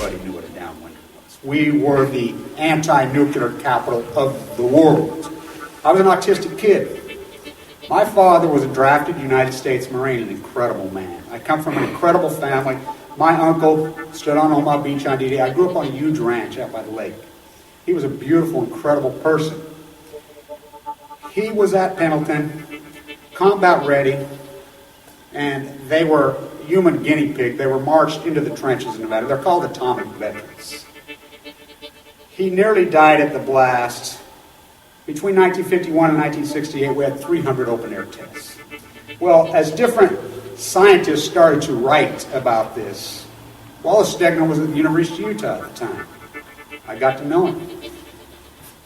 everybody knew what a downwinder was. We were the anti-nuclear capital of the world. I was an autistic kid. My father was a drafted United States Marine, an incredible man. I come from an incredible family. My uncle stood on Omaha Beach on D-Day. I grew up on a huge ranch out by the lake. He was a beautiful, incredible person. He was at Pendleton, combat ready, and they were human guinea pig. They were marched into the trenches in Nevada. They're called atomic veterans. He nearly died at the blast. Between 1951 and 1968, we had 300 open-air tests. Well, as different scientists started to write about this, Wallace Stegner was at the University of Utah at the time. I got to know him.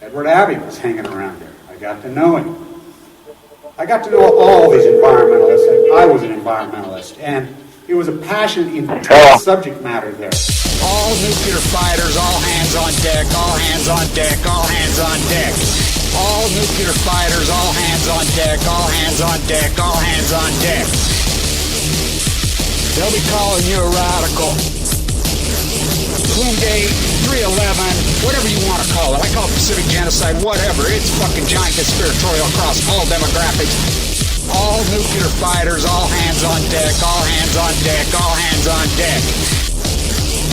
Edward Abbey was hanging around there. I got to know him. I got to know all these environmentalists, and I was an environmentalist, and it was a passion in subject matter there. All nuclear fighters, all hands on deck, all hands on deck, all hands on deck. All nuclear fighters, all hands on deck, all hands on deck, all hands on deck. They'll be calling you a radical. Gate 311, whatever you want to call it. I call it Pacific genocide, whatever. It's fucking giant conspiratorial across all demographics. All nuclear fighters, all hands on deck, all hands on deck, all hands on deck.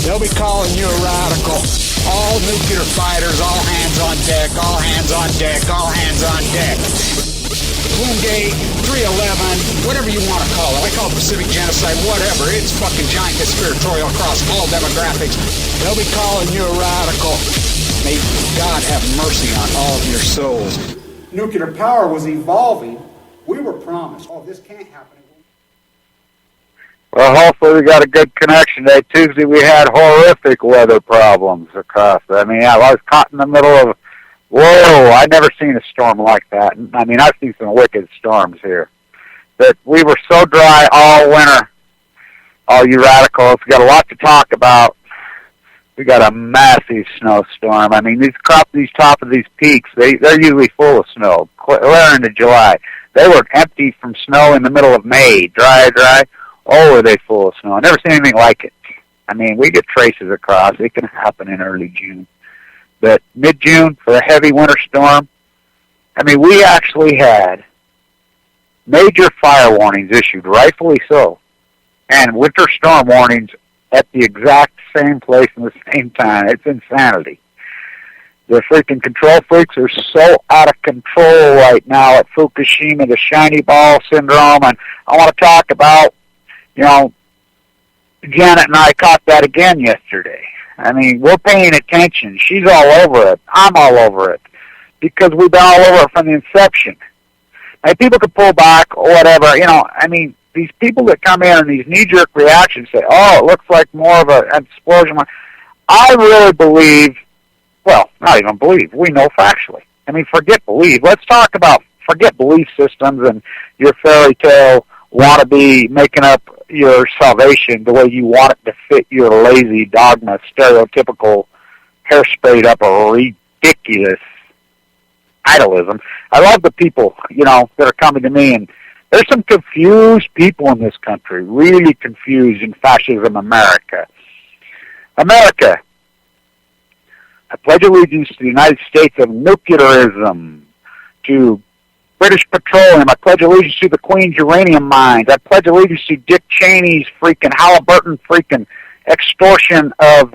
They'll be calling you a radical. All nuclear fighters, all hands on deck, all hands on deck, all hands on deck. Gate 311, whatever you want to call it. I call it Pacific genocide, whatever. It's fucking giant conspiratorial across all demographics. They'll be calling you a radical. May God have mercy on all of your souls. Nuclear power was evolving. We were promised, oh, this can't happen. Well, hopefully we got a good connection today. Tuesday we had horrific weather problems across. I mean, I was caught in the middle of, whoa, I'd never seen a storm like that. I mean, I've seen some wicked storms here. But we were so dry all winter, all you radicals. We got a lot to talk about. We got a massive snowstorm. I mean, these top of these peaks, they're usually full of snow. Clear into July. They were empty from snow in the middle of May, dry. Oh, were they full of snow? I never seen anything like it. I mean, we get traces across. It can happen in early June. But mid-June, for a heavy winter storm, I mean, we actually had major fire warnings issued, rightfully so, and winter storm warnings at the exact same place and the same time. It's insanity. The freaking control freaks are so out of control right now at Fukushima, the shiny ball syndrome, and I want to talk about, Janet and I caught that again yesterday. I mean, we're paying attention. She's all over it. I'm all over it. Because we've been all over it from the inception. Now, people could pull back or whatever. I mean, these people that come in and these knee-jerk reactions say, oh, it looks like more of an explosion. I really believe, well, not even believe, we know factually. I mean, forget believe. Let's talk about forget belief systems and your fairy tale wannabe making up your salvation the way you want it to fit your lazy dogma, stereotypical, hairsprayed up or ridiculous idolism. I love the people, that are coming to me, and there's some confused people in this country, really confused in fascism America. America, I pledge allegiance to the United States of nuclearism, to British Petroleum. I pledge allegiance to the Queen's uranium mines. I pledge allegiance to Dick Cheney's freaking Halliburton freaking extortion of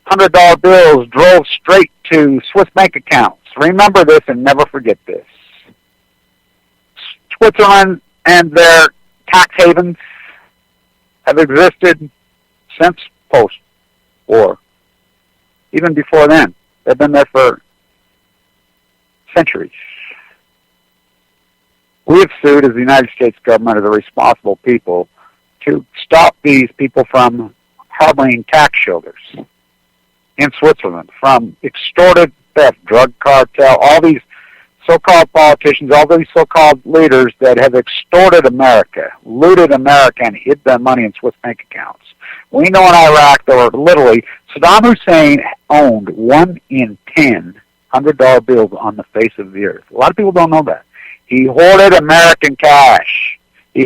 $100 bills drove straight to Swiss bank accounts. Remember this and never forget this. Switzerland and their tax havens have existed since post-war. Even before then. They've been there for centuries. We have sued as the United States government, as a responsible people, to stop these people from harboring tax shelters in Switzerland, from extorted theft, drug cartel, all these so-called politicians, all these so-called leaders that have extorted America, looted America, and hid their money in Swiss bank accounts. We know in Iraq there were literally, Saddam Hussein owned 1 in 10 $100 bills on the face of the earth. A lot of people don't know that. He hoarded American cash. His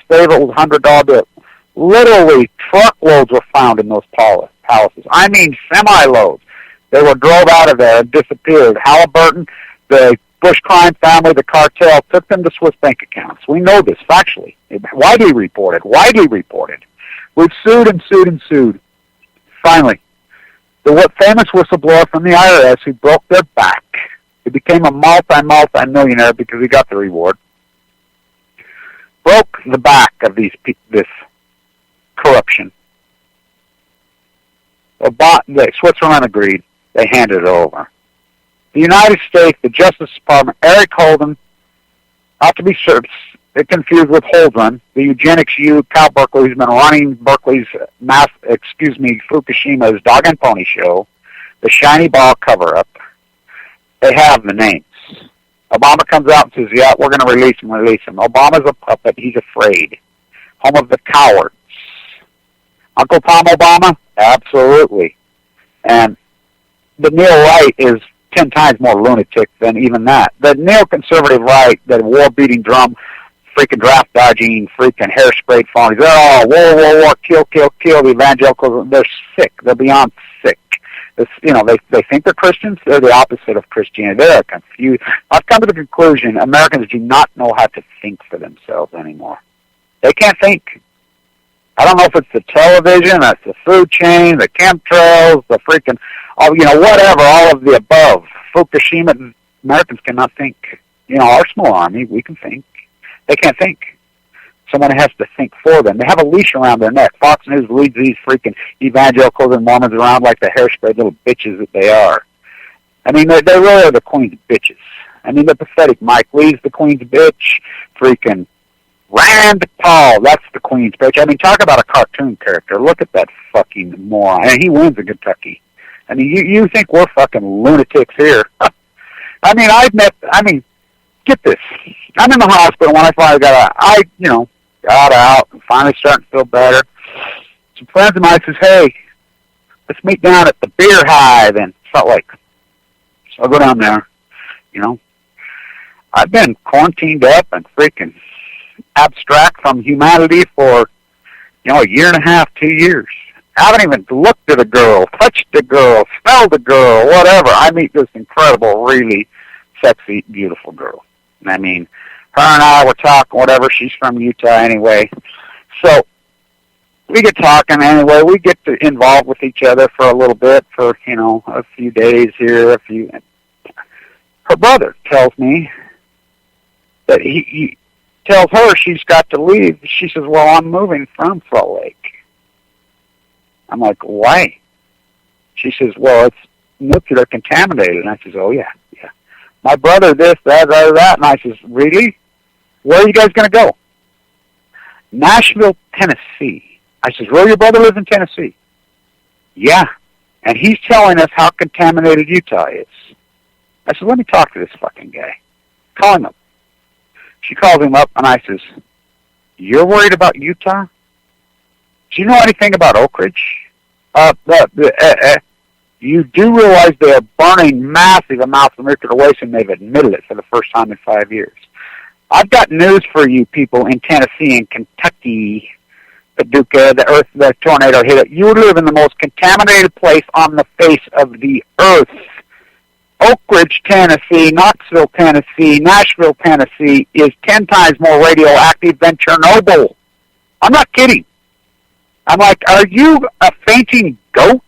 favorite was $100 bills. Literally, truckloads were found in those houses. I mean, semi-loads. They were drove out of there and disappeared. Halliburton, the Bush crime family, the cartel, took them to Swiss bank accounts. We know this factually. Widely reported. We've sued and sued and sued. Finally, the famous whistleblower from the IRS who broke their back, he became a multi-millionaire because he got the reward, broke the back of this corruption. Switzerland agreed. They handed it over. The United States, the Justice Department, Eric Holden, not to be confused with Holdren, the eugenics Cal Berkeley, who's been running Berkeley's Fukushima's dog and pony show, the shiny ball cover-up. They have the names. Obama comes out and says, yeah, we're going to release him. Obama's a puppet. He's afraid. Home of the cowards. Uncle Tom Obama? Absolutely. And the neo-right is 10 times more lunatic than even that. The neoconservative right, the war-beating drum, freaking draft-dodging, freaking hair-sprayed phonies, they're all war, kill, the evangelicals, they're sick. They're beyond sick. They think they're Christians. They're the opposite of Christianity. They're confused. I've come to the conclusion Americans do not know how to think for themselves anymore. They can't think. I don't know if it's the television, that's the food chain, the chemtrails, the freaking, whatever, all of the above. Fukushima, Americans cannot think. Our small army, we can think. They can't think. Someone has to think for them. They have a leash around their neck. Fox News leads these freaking evangelicals and Mormons around like the hairspray little bitches that they are. I mean, they really are the queen's bitches. I mean, they're pathetic. Mike Lee's the queen's bitch. Freaking Rand Paul, that's the queen's bitch. I mean, talk about a cartoon character. Look at that fucking moron. And he wins in Kentucky. I mean, you think we're fucking lunatics here. Get this. I'm in the hospital when I finally got out, and finally starting to feel better. Some friends of mine says, hey, let's meet down at the beer hive in Salt Lake. So I'll go down there. I've been quarantined up and freaking abstract from humanity for, a year and a half, 2 years. I haven't even looked at a girl, touched a girl, smelled a girl, whatever. I meet this incredible, really sexy, beautiful girl. I mean, her and I were talking, whatever. She's from Utah anyway. So we get talking anyway. We get involved with each other for a little bit, for, a few days here, Her brother tells me that he tells her she's got to leave. She says, well, I'm moving from Salt Lake. I'm like, why? She says, well, it's nuclear contaminated. And I says, oh, yeah. My brother this, that. And I says, really? Where are you guys going to go? Nashville, Tennessee. I says, really, your brother lives in Tennessee? Yeah. And he's telling us how contaminated Utah is. I said, let me talk to this fucking guy. Call him up. She calls him up, and I says, you're worried about Utah? Do you know anything about Oak Ridge? You do realize they are burning massive amounts of nuclear waste, and they've admitted it for the first time in 5 years. I've got news for you people in Tennessee and Kentucky. Paducah, the tornado hit it. You live in the most contaminated place on the face of the earth. Oak Ridge, Tennessee, Knoxville, Tennessee, Nashville, Tennessee is 10 times more radioactive than Chernobyl. I'm not kidding. I'm like, are you a fainting goat?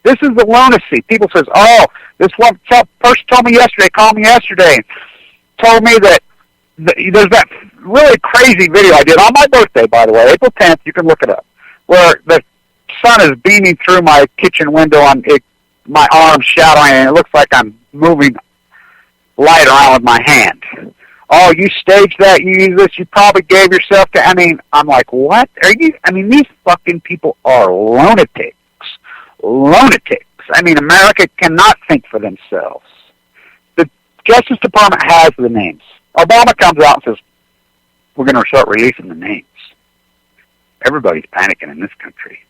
This is the lunacy. People says, oh, this one person told me yesterday, told me that there's that really crazy video I did on my birthday, by the way, April 10th, you can look it up, where the sun is beaming through my kitchen window on it, my arms shadowing, and it looks like I'm moving light around with my hand. Oh, you staged that, you used this, you probably gave yourself to, I'm like, what? These fucking people are lunatics. America cannot think for themselves. The Justice Department has the names. Obama comes out and says, we're going to start releasing the names. Everybody's panicking in this country.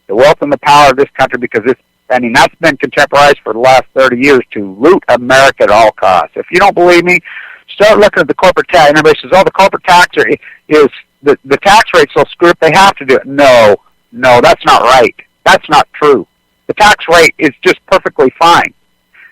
The wealth and the power of this country, because that's been contemporized for the last 30 years to loot America at all costs. If you don't believe me, start looking at the corporate tax. And everybody says, oh, the corporate tax is the tax rate's so screwed up, they have to do it. No, that's not right. That's not true. The tax rate is just perfectly fine.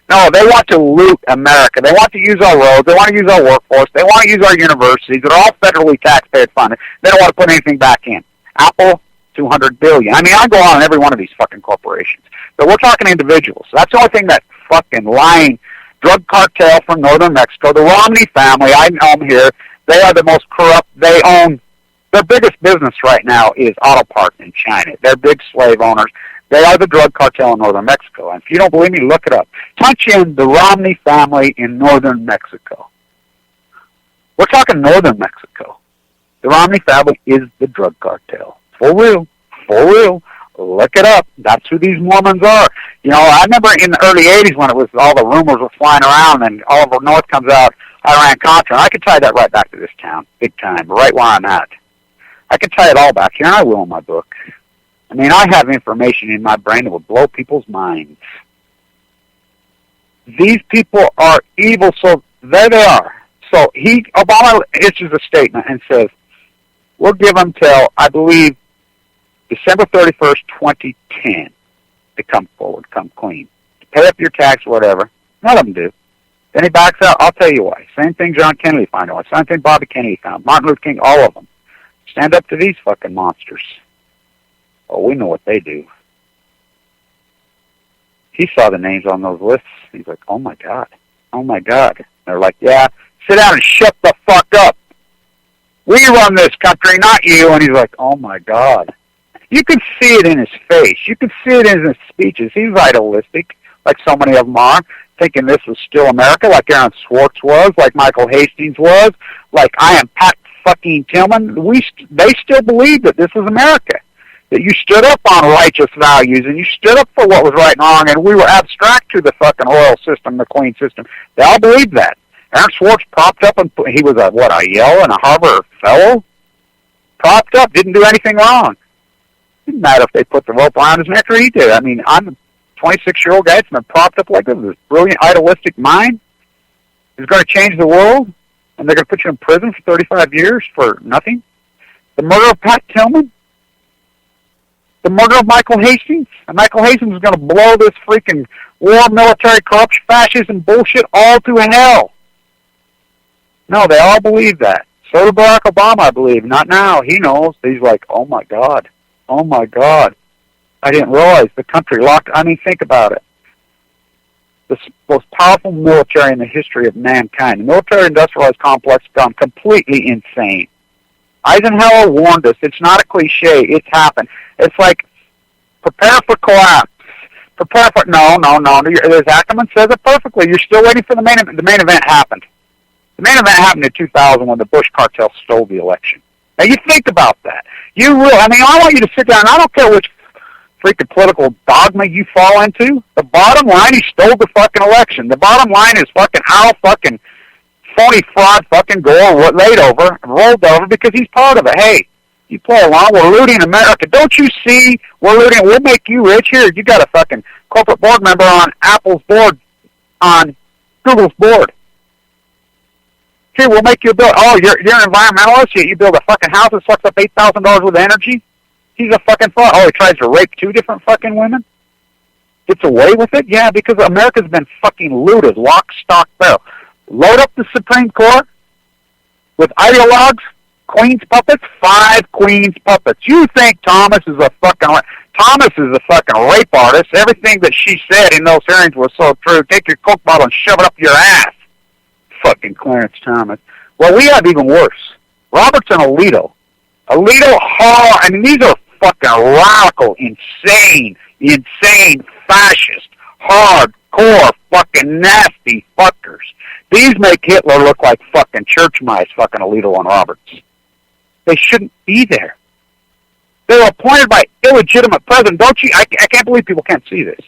No, they want to loot America. They want to use our roads. They want to use our workforce. They want to use our universities. They're all federally taxpayer funded. They don't want to put anything back in. Apple, $200 billion. I mean, I go on every one of these fucking corporations. But we're talking individuals. That's the only thing that fucking lying drug cartel from northern Mexico, the Romney family, I know them here. They are the most corrupt. They own, their biggest business right now is auto parts in China. They're big slave owners. They are the drug cartel in northern Mexico. And if you don't believe me, look it up. Punch in the Romney family in northern Mexico. We're talking northern Mexico. The Romney family is the drug cartel. For real. For real. Look it up. That's who these Mormons are. You know, I remember in the early 80s when it was all the rumors were flying around and Oliver North comes out, Iran-Contra. I could tie that right back to this town, big time, right where I'm at. I could tie it all back here, and I will in my book. I mean, I have information in my brain that will blow people's minds. These people are evil, so there they are. So Obama issues a statement and says, we'll give them till, I believe, December 31st, 2010 to come forward, come clean. To pay up your tax, whatever. None of them do. Then he backs out. I'll tell you why. Same thing John Kennedy found out. Same thing Bobby Kennedy found. Martin Luther King, all of them. Stand up to these fucking monsters. Oh, we know what they do. He saw the names on those lists. He's like, oh, my God. Oh, my God. They're like, yeah, sit down and shut the fuck up. We run this country, not you. And he's like, oh, my God. You can see it in his face. You can see it in his speeches. He's idealistic, like so many of them are, thinking this was still America, like Aaron Swartz was, like Michael Hastings was, like I am Pat fucking Tillman. They still believe that this is America. That you stood up on righteous values and you stood up for what was right and wrong, and we were abstract to the fucking oil system, the Queen system. They all believed that. Aaron Swartz propped up, and he was a Yale and a Harvard fellow. Propped up, didn't do anything wrong. Didn't matter if they put the rope around his neck or he did. I mean, I'm a 26-year-old guy that's been propped up like this, this brilliant, idealistic mind. He's going to change the world, and they're going to put you in prison for 35 years for nothing. The murder of Pat Tillman. The murder of Michael Hastings. And Michael Hastings is going to blow this freaking war, military corruption, fascism bullshit all to hell. No, they all believe that. So did Barack Obama, I believe. Not now. He knows. He's like, oh, my God. Oh, my God. I didn't realize the country locked. I mean, think about it. The most powerful military in the history of mankind. The military-industrialized complex has gone completely insane. Eisenhower warned us. It's not a cliche. It's happened. It's like, prepare for collapse. Prepare for, no. As Ackerman says it perfectly. You're still waiting for the main event. The main event happened. The main event happened in 2000 when the Bush cartel stole the election. Now, you think about that. I want you to sit down. I don't care which freaking political dogma you fall into. The bottom line, he stole the fucking election. The bottom line is fucking how fucking phony fraud fucking Gore rolled over because he's part of it. Hey, you play along. We're looting America. Don't you see? We're looting. We'll make you rich. Here, you got a fucking corporate board member on Apple's board, on Google's board. Here, we'll make you build. Oh, you're an environmentalist. You build a fucking house that sucks up $8,000 worth of energy. He's a fucking fraud. Oh, he tries to rape 2 different fucking women. Gets away with it? Yeah, because America's been fucking looted, lock, stock, barrel. Load up the Supreme Court with ideologues, Queen's puppets, 5 Queen's puppets. You think Thomas is a fucking rape artist. Everything that she said in those hearings was so true. Take your Coke bottle and shove it up your ass. Fucking Clarence Thomas. Well, we have even worse. Roberts and Alito. These are fucking radical, insane, fascist, hardcore, fucking nasty fuckers. These make Hitler look like fucking church mice, fucking Alito and Roberts. They shouldn't be there. They were appointed by illegitimate president. Don't you? I can't believe people can't see this.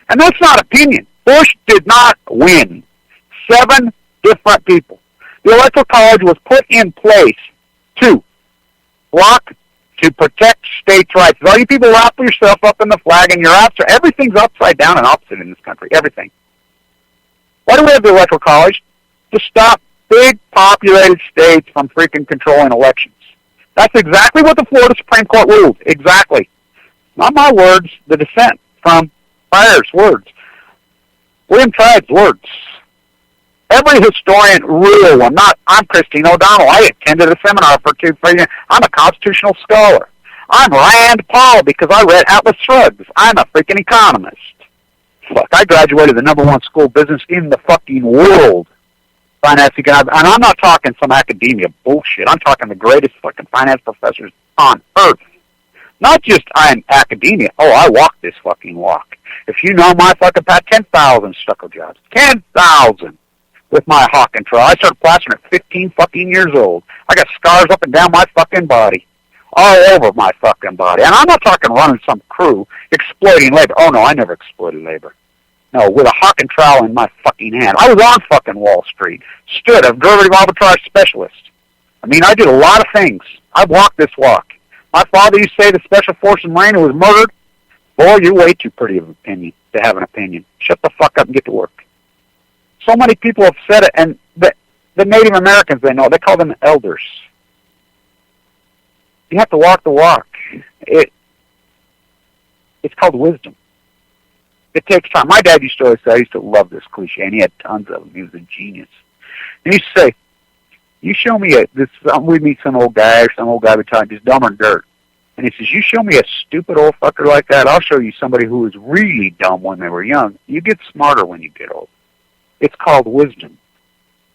And that's not opinion. Bush did not win. 7 different people. The Electoral College was put in place to protect states' rights. All you people wrap yourself up in the flag and everything's upside down and opposite in this country. Everything. Why do we have the Electoral College? To stop big populated states from freaking controlling elections. That's exactly what the Florida Supreme Court ruled. Exactly. Not my words, the dissent from Fire's words. William Tribe's words. Every historian, real one, I'm Christine O'Donnell. I attended a seminar for 2 years. I'm a constitutional scholar. I'm Rand Paul because I read Atlas Shrugged. I'm a freaking economist. Fuck, I graduated the #1 school of business in the fucking world. Finance economics. And I'm not talking some academia bullshit. I'm talking the greatest fucking finance professors on earth. Not just I'm academia. Oh, I walk this fucking walk. If you know my fucking path, 10,000 stucco jobs. 10,000 with my hawk and trowel. I started plastering at 15 fucking years old. I got scars up and down my fucking body. All over my fucking body. And I'm not talking running some crew, exploiting labor. Oh, no, I never exploited labor. No, with a hawk and trowel in my fucking hand. I was on fucking Wall Street. Stood a derivative arbitrage specialist. I mean, I did a lot of things. I walked this walk. My father used to say the Special Forces Marine who was murdered, boy, you're way too pretty of an opinion to have an opinion. Shut the fuck up and get to work. So many people have said it, and the Native Americans, they know, they call them elders. You have to walk the walk. It's called wisdom. It takes time. My dad used to always say, I used to love this cliche, and he had tons of them. He was a genius. And he used to say, you show me we meet some old guy we talk, just dumb or dirt. And he says, you show me a stupid old fucker like that, I'll show you somebody who was really dumb when they were young. You get smarter when you get old. It's called wisdom.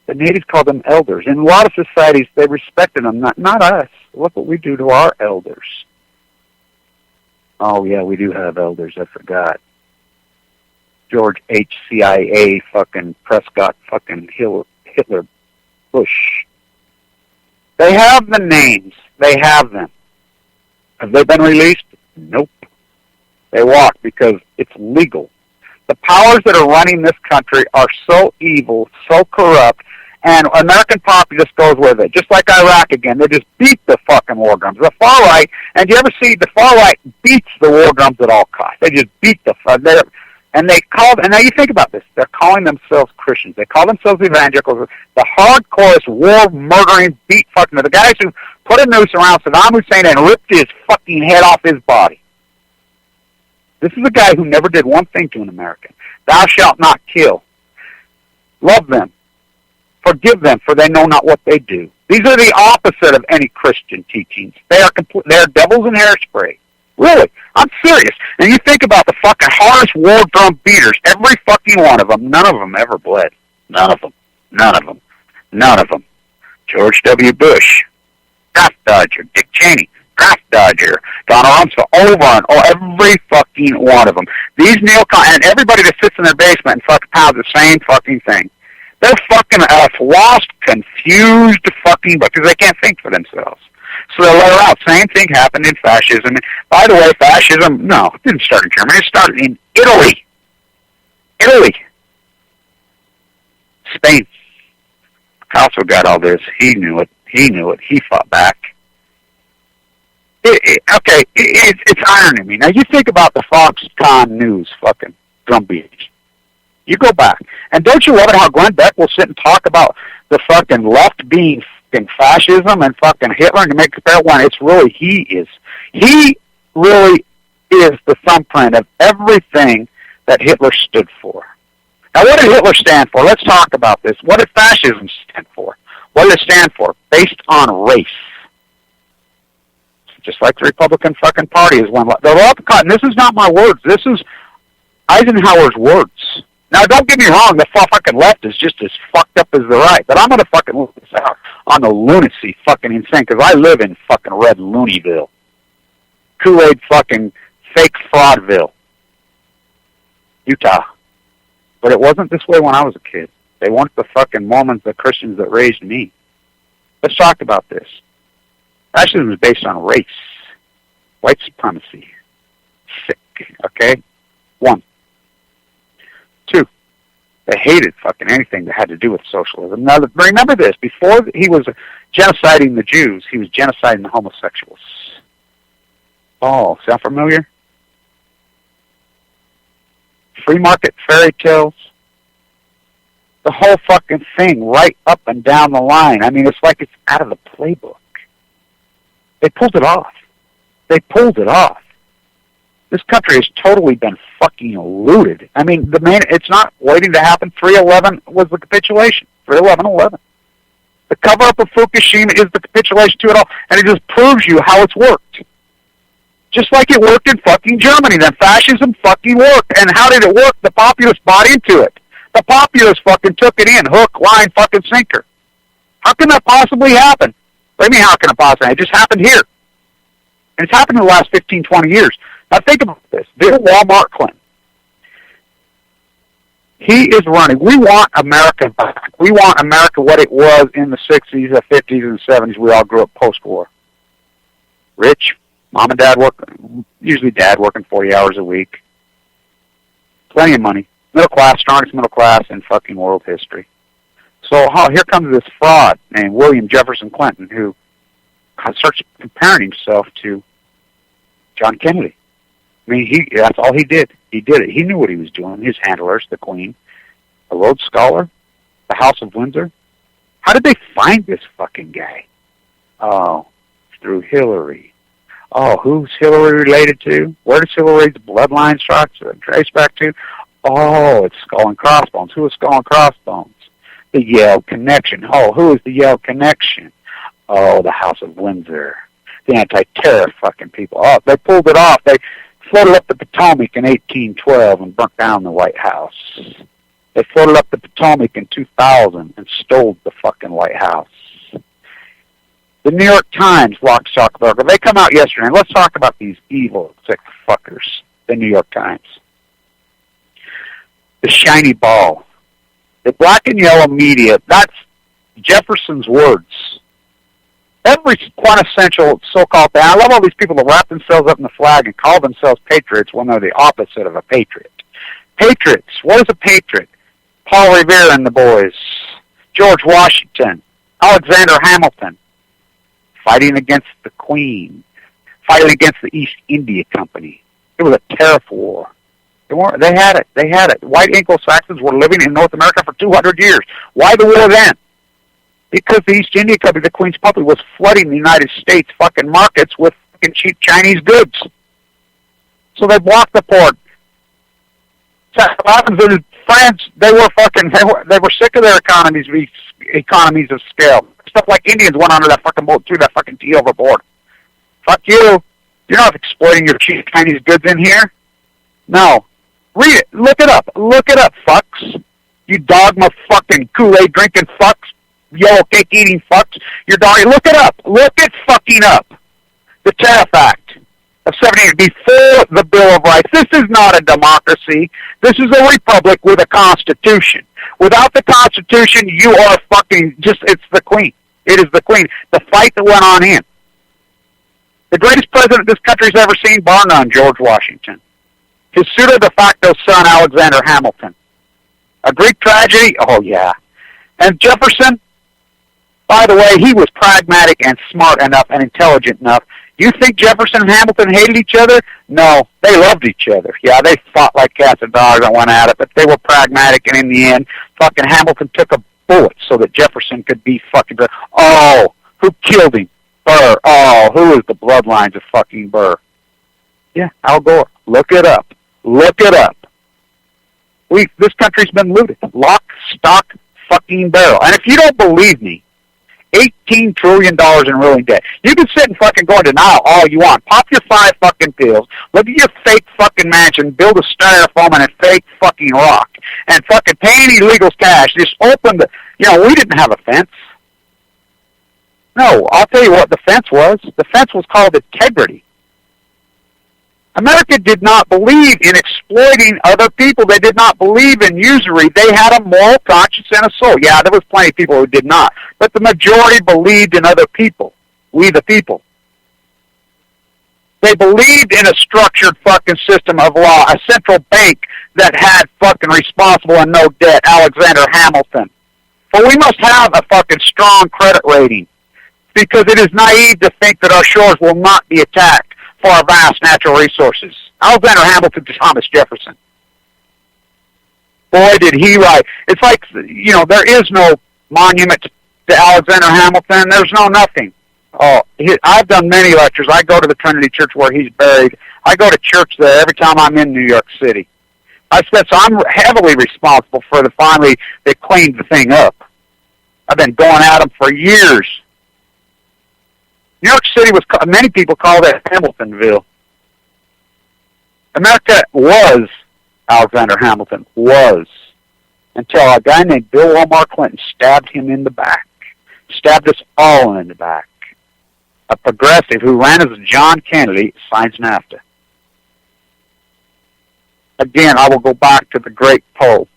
The natives call them elders. In a lot of societies, they respected them, not us. Look what we do to our elders. Oh, yeah, we do have elders. I forgot. George H. CIA, fucking Prescott, fucking Hitler, Bush. They have the names. They have them. Have they been released? Nope. They walk because it's legal. The powers that are running this country are so evil, so corrupt, and American populace goes with it. Just like Iraq again, they just beat the fucking war drums. The far right, and you ever see the far right beats the war drums at all costs. They just beat and now you think about this, they're calling themselves Christians. They call themselves evangelicals. The hardcore war murdering beat fucking, the guys who put a noose around Saddam Hussein and ripped his fucking head off his body. This is a guy who never did one thing to an American. Thou shalt not kill. Love them. Forgive them, for they know not what they do. These are the opposite of any Christian teachings. They are devils in hairspray. Really. I'm serious. And you think about the fucking hardest war drum beaters, every fucking one of them, none of them ever bled. None of them. None of them. None of them. George W. Bush, draft dodger. Dick Cheney, draft dodger. Donald Rumsfeld, over and over, every fucking one of them. These and everybody that sits in their basement and fucking pounds the same fucking thing. They're fucking lost, confused fucking, because they can't think for themselves. So they'll let her out. Same thing happened in fascism. By the way, fascism, no, it didn't start in Germany. It started in Italy. Italy. Spain. Picasso got all this. He knew it. He fought back. It's irony me. Now, you think about the Foxconn News fucking drumbeats. You go back. And don't you love it how Glenn Beck will sit and talk about the fucking left being fucking fascism and fucking Hitler and to make it fair one? It's really, he really is the thumbprint of everything that Hitler stood for. Now, what did Hitler stand for? Let's talk about this. What did fascism stand for? What did it stand for? Based on race. Just like the Republican fucking Party is one. And this is not my words. This is Eisenhower's words. Now, don't get me wrong. The fucking left is just as fucked up as the right. But I'm going to fucking look this out on the lunacy fucking insane, because I live in fucking red Looneyville. Kool-Aid fucking fake Fraudville. Utah. But it wasn't this way when I was a kid. They weren't the fucking Mormons, the Christians that raised me. Let's talk about this. Fascism is based on race. White supremacy. Sick. Okay? 1. 2. They hated fucking anything that had to do with socialism. Now, remember this. Before he was genociding the Jews, he was genociding the homosexuals. Oh, sound familiar? Free market fairy tales. The whole fucking thing right up and down the line. I mean, it's like it's out of the playbook. They pulled it off. They pulled it off. This country has totally been fucking looted. I mean, it's not waiting to happen. 3/11 was the capitulation. 3/11/11. The cover-up of Fukushima is the capitulation to it all, and it just proves you how it's worked. Just like it worked in fucking Germany, then fascism fucking worked. And how did it work? The populace bought into it. The populace fucking took it in, hook, line, fucking sinker. How can that possibly happen? What do you mean, how can it possibly happen? It just happened here. And it's happened in the last 15, 20 years. Now think about this. Bill Walmart Clinton. He is running. We want America back. We want America what it was in the 60s, the 50s, and the 70s. We all grew up post-war. Rich, mom and dad working, usually dad working 40 hours a week. Plenty of money. Middle class, strongest middle class in fucking world history. So here comes this fraud named William Jefferson Clinton, who starts comparing himself to John Kennedy. I mean, that's all he did. He did it. He knew what he was doing. His handlers, the Queen, a Rhodes Scholar, the House of Windsor. How did they find this fucking guy? Oh, through Hillary. Oh, who's Hillary related to? Where does Hillary's bloodline trace back to? Oh, it's Skull and Crossbones. Who is Skull and Crossbones? The Yale Connection. Oh, who is the Yale Connection? Oh, the House of Windsor. The anti-terror fucking people. Oh, they pulled it off. They floated up the Potomac in 1812 and burnt down the White House. They floated up the Potomac in 2000 and stole the fucking White House. The New York Times, lock, stock, barrel. They come out yesterday, and let's talk about these evil, sick fuckers. The New York Times. The shiny ball. The black and yellow media, that's Jefferson's words. Every quintessential so-called thing. I love all these people that wrap themselves up in the flag and call themselves patriots when they're the opposite of a patriot. Patriots. What is a patriot? Paul Revere and the boys. George Washington. Alexander Hamilton. Fighting against the Queen. Fighting against the East India Company. It was a tariff war. They had it. They had it. White Anglo-Saxons were living in North America for 200 years. Why the war then? Because the East India Company, the Queen's puppy, was flooding the United States fucking markets with fucking cheap Chinese goods. So they blocked the port. So what happens is France, they were sick of their economies of scale. Stuff like Indians went onto that fucking boat, threw that fucking tea overboard. Fuck you. You're not exploiting your cheap Chinese goods in here. No. Read it. Look it up. Look it up, fucks. You dogma fucking Kool-Aid drinking fucks. Yellow cake eating fucks. You're dog. Look it up. Look it fucking up. The Tariff Act of 78 before the Bill of Rights. This is not a democracy. This is a republic with a constitution. Without the constitution, you are fucking it's the Queen. It is the Queen. The fight that went on in. The greatest president this country's ever seen, bar none, George Washington. His pseudo de facto son, Alexander Hamilton. A Greek tragedy? Oh, yeah. And Jefferson, by the way, he was pragmatic and smart enough and intelligent enough. You think Jefferson and Hamilton hated each other? No, they loved each other. Yeah, they fought like cats and dogs and went at it, but they were pragmatic, and in the end, fucking Hamilton took a bullet so that Jefferson could be fucking... Oh, who killed him? Burr. Oh, who is the bloodlines of fucking Burr? Yeah, Al Gore. Look it up. Look it up. This country's been looted. Lock, stock, fucking barrel. And if you don't believe me, $18 trillion in ruling debt. You can sit and fucking go in denial all you want. Pop your 5 fucking pills. Look at your fake fucking mansion. Build a styrofoam and a fake fucking rock. And fucking pay any illegals cash. Just open the... we didn't have a fence. No, I'll tell you what the fence was. The fence was called integrity. America did not believe in exploiting other people. They did not believe in usury. They had a moral conscience and a soul. Yeah, there was plenty of people who did not. But the majority believed in other people. We the people. They believed in a structured fucking system of law, a central bank that had fucking responsible and no debt, Alexander Hamilton. But we must have a fucking strong credit rating because it is naive to think that our shores will not be attacked for our vast natural resources. Alexander Hamilton to Thomas Jefferson. Boy, did he write. It's like, there is no monument to Alexander Hamilton. There's no nothing. Oh, I've done many lectures. I go to the Trinity Church where he's buried. I go to church there every time I'm in New York City. I said, so I'm heavily responsible for finally they cleaned the thing up. I've been going at them for years. New York City many people call it Hamiltonville. America was Alexander Hamilton, until a guy named Bill Omar Clinton stabbed him in the back, stabbed us all in the back. A progressive who ran as John Kennedy signs NAFTA. Again, I will go back to the great poem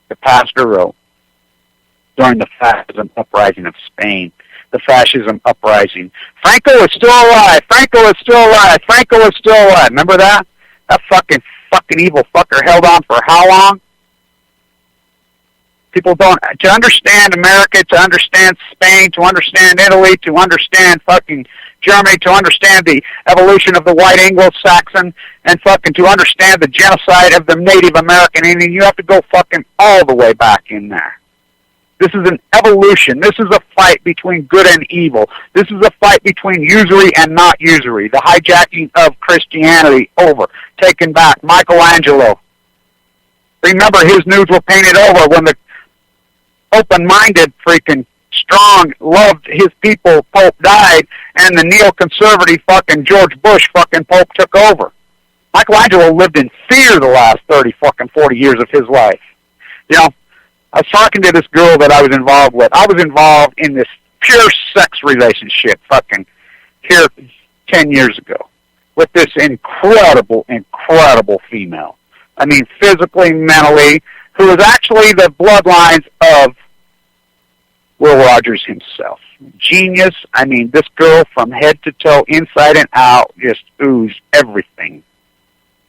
the pastor wrote during the fascism uprising of Spain. The fascism uprising. Franco is still alive. Franco is still alive. Franco is still alive. Remember that? That fucking evil fucker held on for how long? People don't, to understand America, to understand Spain, to understand Italy, to understand fucking Germany, to understand the evolution of the white Anglo-Saxon, and fucking to understand the genocide of the Native American Indian, you have to go fucking all the way back in there. This is an evolution. This is a fight between good and evil. This is a fight between usury and not usury. The hijacking of Christianity over, taken back. Michelangelo. Remember, his nudes were painted over when the open-minded, freaking strong, loved his people Pope died, and the neoconservative fucking George Bush fucking Pope took over. Michelangelo lived in fear the last 30 fucking 40 years of his life. You know, I was talking to this girl that I was involved with. I was involved in this pure sex relationship fucking here 10 years ago with this incredible female. I mean, physically, mentally, who was actually the bloodlines of Will Rogers himself. Genius. I mean, this girl from head to toe, inside and out, just oozed everything.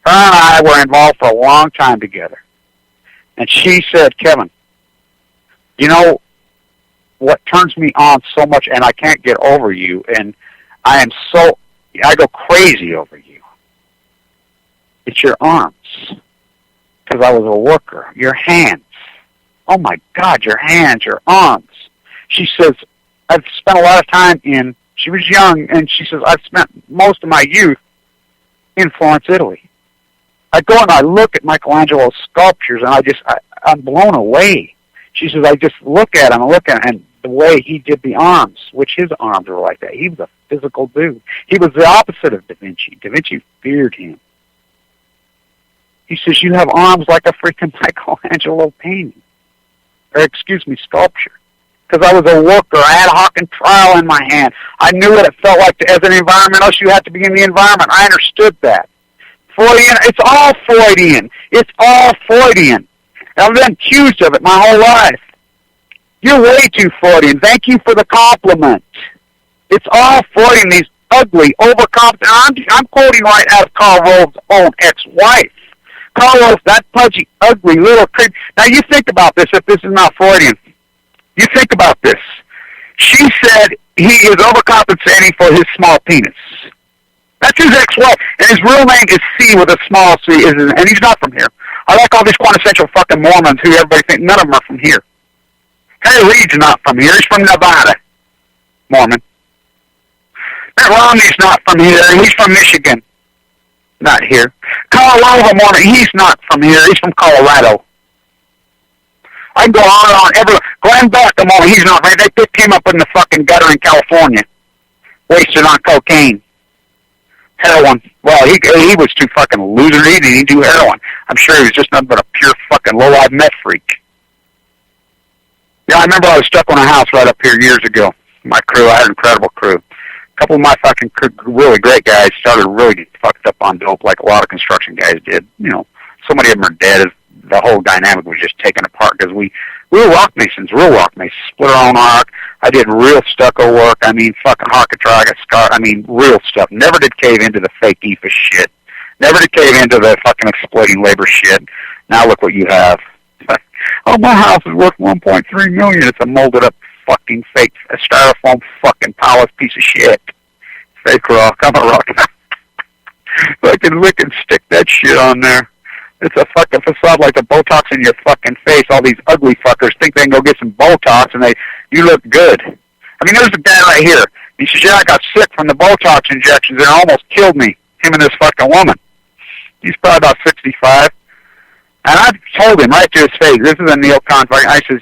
Her and I were involved for a long time together. And she said, Kevin, you know what turns me on so much, and I can't get over you, and I go crazy over you. It's your arms. Because I was a worker. Your hands. Oh my God, your hands, your arms. She says, I've spent a lot of time she was young, and she says, I've spent most of my youth in Florence, Italy. I go and I look at Michelangelo's sculptures, and I'm blown away. She says, I just look at him and the way he did the arms, which his arms were like that. He was a physical dude. He was the opposite of Da Vinci. Da Vinci feared him. He says, you have arms like a freaking Michelangelo painting. Or, sculpture. Because I was a worker. I had a Hawking trial in my hand. I knew what it felt like as an environmentalist. You have to be in the environment. I understood that. Freudian, it's all Freudian. It's all Freudian. I've been accused of it my whole life. You're way too Freudian. Thank you for the compliment. It's all Freudian, these ugly, overconfident. I'm quoting right out of Karl Rove's own ex-wife. Karl Rove, that pudgy, ugly little creep. Now you think about this if this is not Freudian. You think about this. She said he is overcompensating for his small penis. That's his ex-wife. And his real name is C with a small c, and he's not from here. I like all these quintessential fucking Mormons who everybody thinks none of them are from here. Harry Reid's not from here. He's from Nevada. Mormon. Mitt Romney's not from here. He's from Michigan. Not here. Karl Rove, Mormon. He's not from here. He's from Colorado. I can go on and on. Glenn Beck, a Mormon. He's not right. They picked him up in the fucking gutter in California. Wasted on cocaine. Heroin. Well, he was too fucking loser. He didn't do heroin. I'm sure he was just nothing but a pure fucking low-life meth freak. Yeah, I remember I was stuck on a house right up here years ago. My crew, I had an incredible crew. A couple of my fucking really great guys started really getting fucked up on dope like a lot of construction guys did. You know, so many of them are dead. The whole dynamic was just taken apart because we were rock masons, real rock masons. Split our own arc. I did real stucco work. I mean, fucking Harkatrag, Scar. I mean, real stuff. Never did cave into the fake EFA shit. Never did cave into the fucking exploiting labor shit. Now look what you have. Oh, my house is worth $1.3 million. It's a molded up fucking fake styrofoam fucking polished piece of shit. Fake rock. I'm a rock. Fucking lick and stick that shit on there. It's a fucking facade like the Botox in your fucking face. All these ugly fuckers think they can go get some Botox and you look good. I mean, there's a guy right here. He says, yeah, I got sick from the Botox injections and it almost killed me. Him and this fucking woman. He's probably about 65. And I told him right to his face, this is a neocon fucker. I says,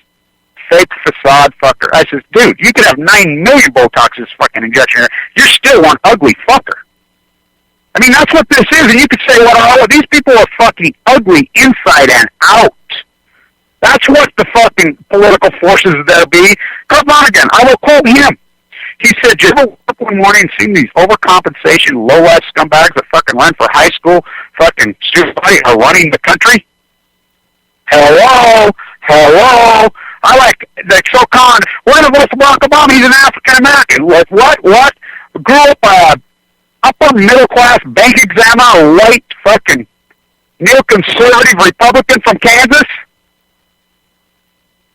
fake facade fucker. I says, dude, you could have 9 million Botoxes fucking injection here. You're still one ugly fucker. I mean, that's what this is. And you could say, well, these people are fucking ugly inside and out. That's what the fucking political forces there be. Kurt Vonnegut, I will quote him. He said, you ever work one morning and seen these overcompensation, low-life scumbags that fucking run for high school, fucking student body are running the country? Hello? I like so-called, we're going to vote for Barack Obama, he's an African-American. Like, what? Grew up upper middle-class bank examiner, white fucking neoconservative Republican from Kansas?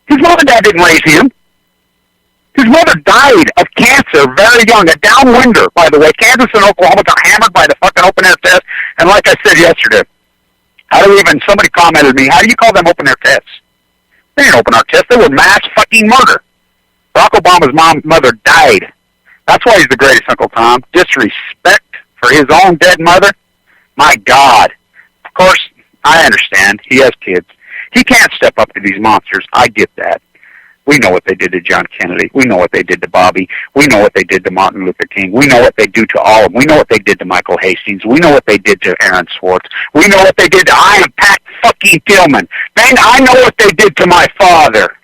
His mom and dad didn't raise him. His mother died of cancer very young, a downwinder, by the way. Kansas and Oklahoma got hammered by the fucking open-air test. And like I said yesterday, somebody commented me, how do you call them open-air tests? They didn't open-air tests. They were mass fucking murder. Barack Obama's mother died. That's why he's the greatest, Uncle Tom. Disrespect for his own dead mother? My God. Of course, I understand. He has kids. He can't step up to these monsters. I get that. We know what they did to John Kennedy. We know what they did to Bobby. We know what they did to Martin Luther King. We know what they do to all of them. We know what they did to Michael Hastings. We know what they did to Aaron Swartz. We know what they did to I am Pat fucking Tillman. Man, I know what they did to my father.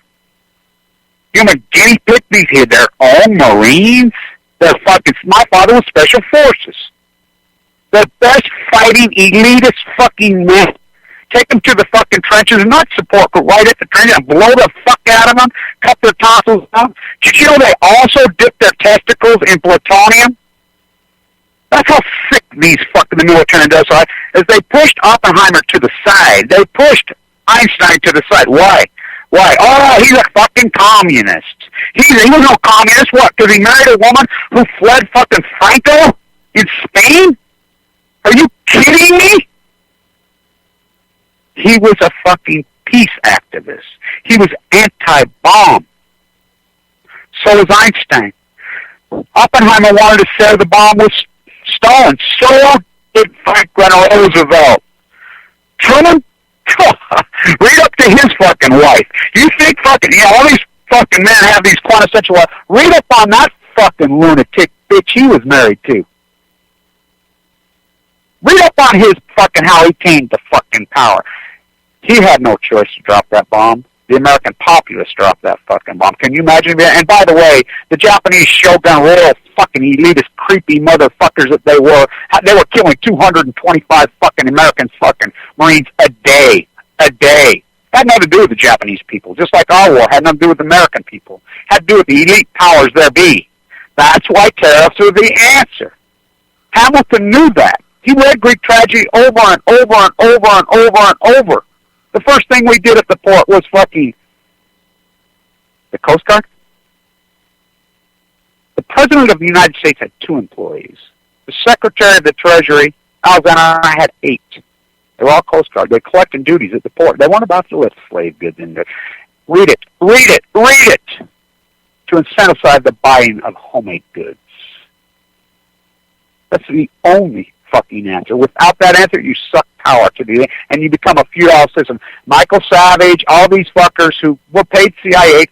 You know, guinea pig these here, they're all Marines. They're fucking, my father was Special Forces. The best fighting elitist fucking men. Take them to the fucking trenches, not support group, right at the trenches and blow the fuck out of them, cut their tonsils down. Did you know they also dip their testicles in plutonium? That's how sick these fucking the military does. Right? As they pushed Oppenheimer to the side, they pushed Einstein to the side. Why? Oh, he's a fucking communist. He was no communist. What? Because he married a woman who fled fucking Franco in Spain? Are you kidding me? He was a fucking peace activist. He was anti-bomb. So was Einstein. Oppenheimer wanted to say the bomb was Stalin. So did Franklin Roosevelt. Truman? Read up to his fucking wife. You think fucking, all these fucking men have these quintessential wives. Read up on that fucking lunatic bitch he was married to. Read up on his fucking how he came to fucking power. He had no choice to drop that bomb. The American populace dropped that fucking bomb. Can you imagine that? And by the way, the Japanese Shogun royal fucking elitist creepy motherfuckers that they were killing 225 fucking American fucking Marines a day. Had nothing to do with the Japanese people. Just like our war had nothing to do with the American people. Had to do with the elite powers there be. That's why tariffs are the answer. Hamilton knew that. He read Greek tragedy over and over and over and over and over. The first thing we did at the port was fucking the Coast Guard. The President of the United States had 2 employees. The Secretary of the Treasury, Alexander, and I had 8. They were all Coast Guard. They collected duties at the port. They weren't about to let slave goods in there. Read it. To incentivize the buying of homemade goods. That's the only fucking answer. Without that answer, you suck power to the and you become a feudal system. Michael Savage, all these fuckers who were paid CIA,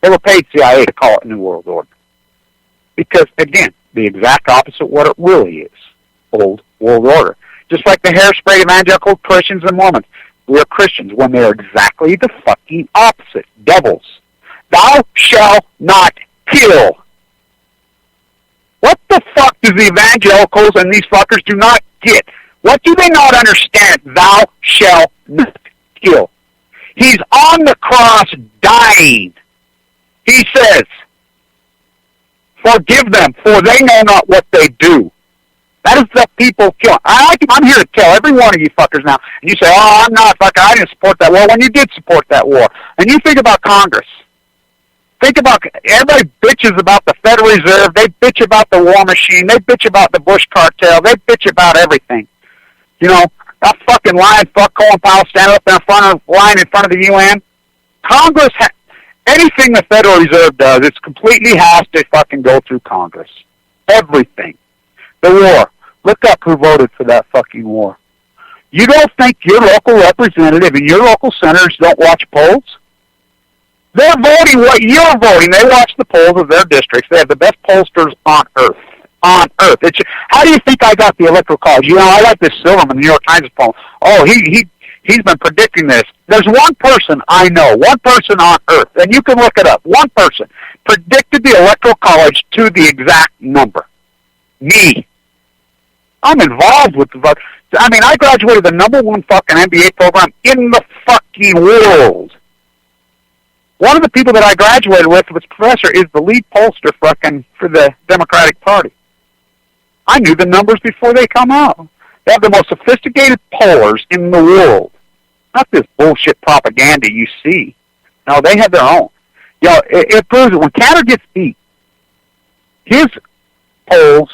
they were paid CIA to call it New World Order. Because, again, the exact opposite of what it really is. Old World Order. Just like the hairspray evangelical Christians and Mormons. We're Christians when they're exactly the fucking opposite. Devils. Thou shalt not kill. What the fuck does the evangelicals and these fuckers do not get? What do they not understand? Thou shalt not kill. He's on the cross dying. He says, forgive them, for they know not what they do. That is the people killing. I'm here to tell every one of you fuckers now. And you say, oh, I'm not fucking, I didn't support that war. When you did support that war. And you think about Congress. Think about, everybody bitches about the Federal Reserve. They bitch about the war machine. They bitch about the Bush cartel. They bitch about everything. You know, that fucking line, fuck Colin Powell standing up in front of line in front of the UN. Congress, anything the Federal Reserve does, it completely has to fucking go through Congress. Everything. The war. Look up who voted for that fucking war. You don't think your local representative and your local senators don't watch polls? They're voting what you're voting. They watch the polls of their districts. They have the best pollsters on earth. On earth. How do you think I got the Electoral College? You know, I like this Silverman, the New York Times poll. Oh, he's been predicting this. There's one person I know, one person on earth, and you can look it up. One person predicted the Electoral College to the exact number. Me. I'm involved with the fuck. I mean, I graduated the #1 fucking MBA program in the fucking world. One of the people that I graduated with was professor, is the lead pollster fucking for the Democratic Party. I knew the numbers before they come out. They have the most sophisticated pollers in the world. Not this bullshit propaganda you see. No, they have their own. You know, it proves it. When Cantor gets beat, his polls,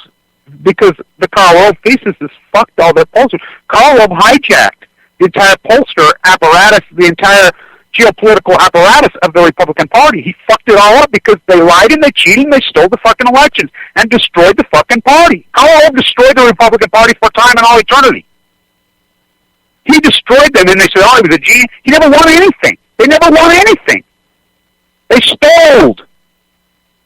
because the Karl Rove thesis has fucked all their pollsters. Karl Rove hijacked the entire pollster apparatus, the entire geopolitical apparatus of the Republican Party. He fucked it all up because they lied and they cheated and they stole the fucking elections and destroyed the fucking party. Karl Rove destroyed the Republican Party for time and all eternity. He destroyed them and they said, oh, he was a genius. He never won anything. They never won anything. They stole.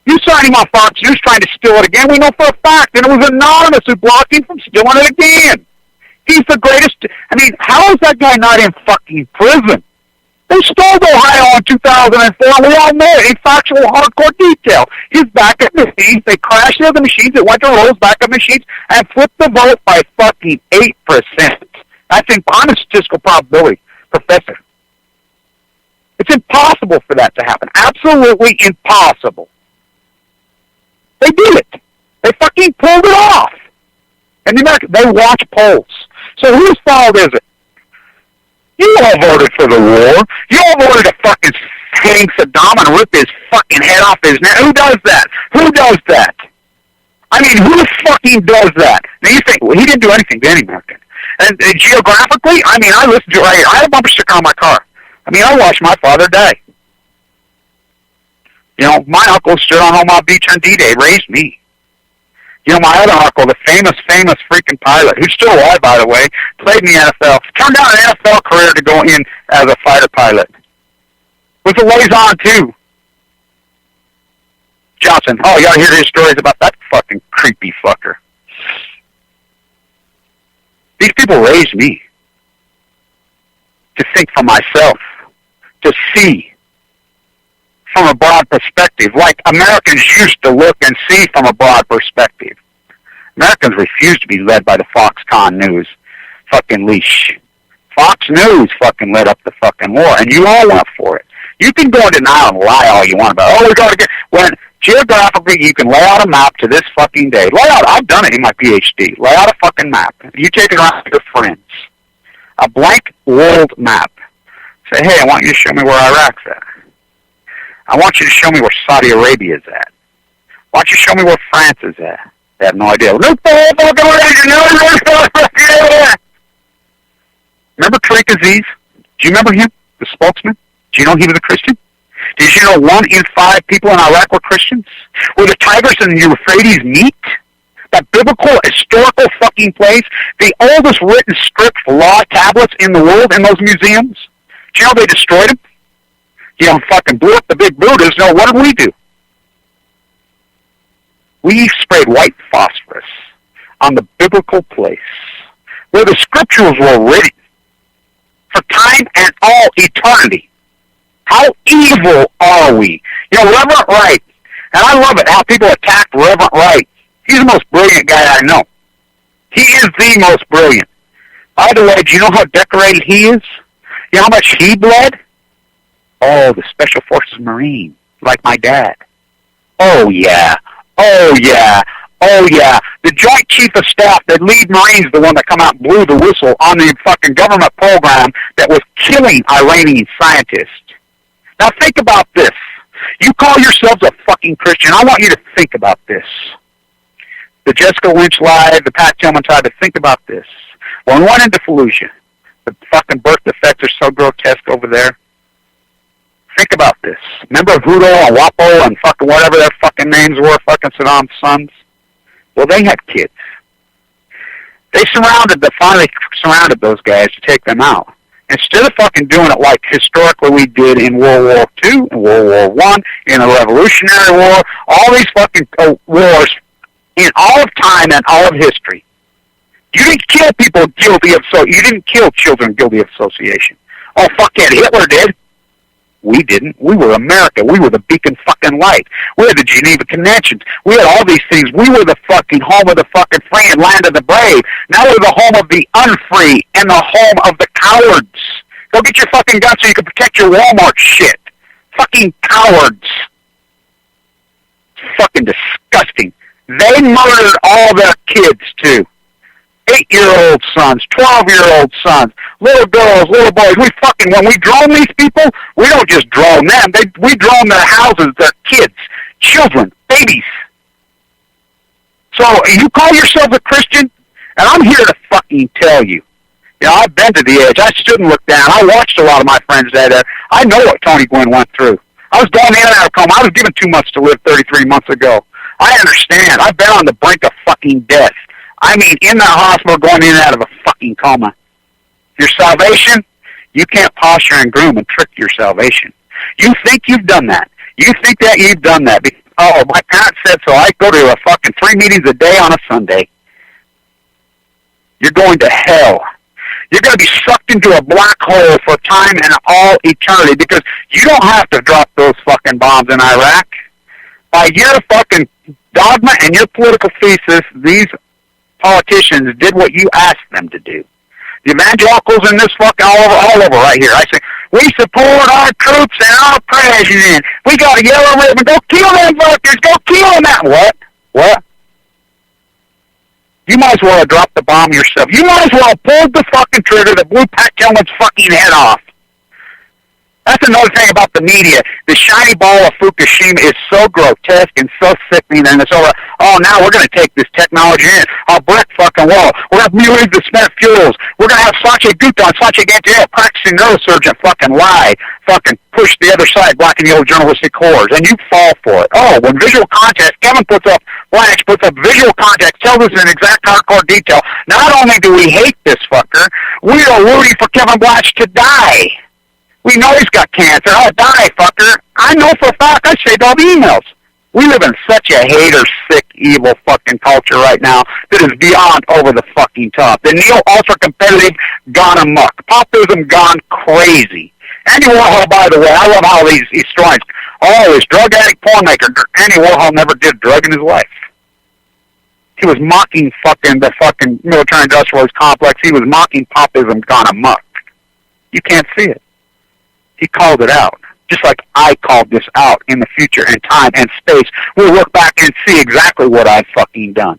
You signed him on Fox News trying to steal it again. We know for a fact. And it was Anonymous who blocked him from stealing it again. He's the greatest. I mean, how is that guy not in fucking prison? They stole Ohio in 2004. We all know it in factual, hardcore detail. His backup machines, they crashed the other machines. It went to Rose backup machines and flipped the vote by fucking 8%. That's on a statistical probability, Professor. It's impossible for that to happen. Absolutely impossible. They did it. They fucking pulled it off. And the Americans, they watch polls. So whose fault is it? You all voted for the war. You all voted to fucking hang Saddam and rip his fucking head off his neck. Who does that? Who does that? I mean, who fucking does that? Now you think, well, he didn't do anything to any American. And geographically, I mean, I listened to it right here. I had a bumper sticker on my car. I mean, I watched my father die. You know, my uncle stood on Omaha Beach on D-Day, raised me. You know, my other uncle, the famous freaking pilot, who's still alive, by the way, played in the NFL, turned down an NFL career to go in as a fighter pilot. Was a liaison, too. Johnson. Oh, you gotta hear his stories about that fucking creepy fucker. These people raised me to think for myself, to see from a broad perspective, like Americans used to look and see from a broad perspective. Americans refuse to be led by the Foxconn News fucking leash. Fox News fucking led up the fucking war, and you all went for it. You can go in denial and lie all you want about, oh, we gotta get, when geographically you can lay out a map to this fucking day. Lay out, I've done it in my PhD. Lay out a fucking map. You take it around to your friends. A blank world map. Say, hey, I want you to show me where Iraq's at. I want you to show me where Saudi Arabia is at. I want you to show me where France is at. They have no idea. Remember Tariq Aziz? Do you remember him? The spokesman? Do you know he was a Christian? Did you know 1 in 5 people in Iraq were Christians? Where the Tigris and the Euphrates meet? That biblical, historical fucking place? The oldest written script law tablets in the world in those museums? Do you know they destroyed them? You know, fucking blew up the big Buddhas. No, what did we do? We sprayed white phosphorus on the biblical place where the scriptures were written for time and all eternity. How evil are we? You know, Reverend Wright, and I love it how people attack Reverend Wright. He's the most brilliant guy I know. He is the most brilliant. By the way, do you know how decorated he is? You know how much he bled? Oh, the Special Forces Marine, like my dad. Oh, yeah. Oh, yeah. Oh, yeah. The Joint Chief of Staff, that lead Marine's the one that come out and blew the whistle on the fucking government program that was killing Iranian scientists. Now think about this. You call yourselves a fucking Christian. I want you to think about this. The Jessica Lynch lie, the Pat Tillman tried to think about this. When we went into Fallujah, the fucking birth defects are so grotesque over there. Think about this. Remember Hutto and Wapo and fucking whatever their fucking names were, fucking Saddam's sons? Well, they had kids. They finally surrounded those guys to take them out. Instead of fucking doing it like historically we did in World War II, in World War I, in the Revolutionary War, all these fucking wars in all of time and all of history. You didn't kill people guilty of you didn't kill children guilty of association. Oh, fuck yeah, Hitler did. We didn't. We were America. We were the beacon fucking light. We had the Geneva Conventions. We had all these things. We were the fucking home of the fucking free and land of the brave. Now we're the home of the unfree and the home of the cowards. Go get your fucking gun so you can protect your Walmart shit. Fucking cowards. Fucking disgusting. They murdered all their kids, too. 8-year-old sons, 12-year-old sons, little girls, little boys. When we drone these people, we don't just drone them. We drone their houses, their kids, children, babies. So you call yourself a Christian, and I'm here to fucking tell you. You know, I've been to the edge. I stood and looked down. I watched a lot of my friends there. I know what Tony Gwynn went through. I was going in and out of coma. I was given 2 months to live 33 months ago. I understand. I've been on the brink of fucking death. I mean, in that hospital, going in and out of a fucking coma. Your salvation, you can't posture and groom and trick your salvation. You think you've done that. You think that you've done that. Oh, my parents said so. I go to a fucking 3 meetings a day on a Sunday. You're going to hell. You're going to be sucked into a black hole for time and all eternity because you don't have to drop those fucking bombs in Iraq. By your fucking dogma and your political thesis, these politicians did what you asked them to do. The evangelicals in this fucking all over right here. I say, we support our troops and our president. We got a yellow ribbon. Go kill them fuckers. Go kill them. What? You might as well have dropped the bomb yourself. You might as well have pulled the fucking trigger that blew Pat Tillman's fucking head off. That's another thing about the media. The shiny ball of Fukushima is so grotesque and so sickening, and it's over. Oh, now we're going to take this technology in. I'll brick fucking wall. We're going to mutilate the spent fuels. We're going to have Sachi Gupta and Sachi Gantiel practicing neurosurgeon fucking lie, fucking push the other side, black and yellow journalistic horrors, and you fall for it. Oh, when visual context, Kevin Blanch puts up visual context, tells us in exact hardcore detail. Not only do we hate this fucker, we are rooting for Kevin Blanch to die. We know he's got cancer. Oh, die, fucker. I know for a fact I saved all the emails. We live in such a hater, sick, evil fucking culture right now that is beyond over the fucking top. The neo-ultra-competitive gone amok. Populism gone crazy. Andy Warhol, by the way, I love how these historians, this drug addict porn maker, Andy Warhol never did a drug in his life. He was mocking the fucking military-industrialist complex. He was mocking populism gone amok. You can't see it. He called it out, just like I called this out in the future and time and space. We'll look back and see exactly what I've fucking done.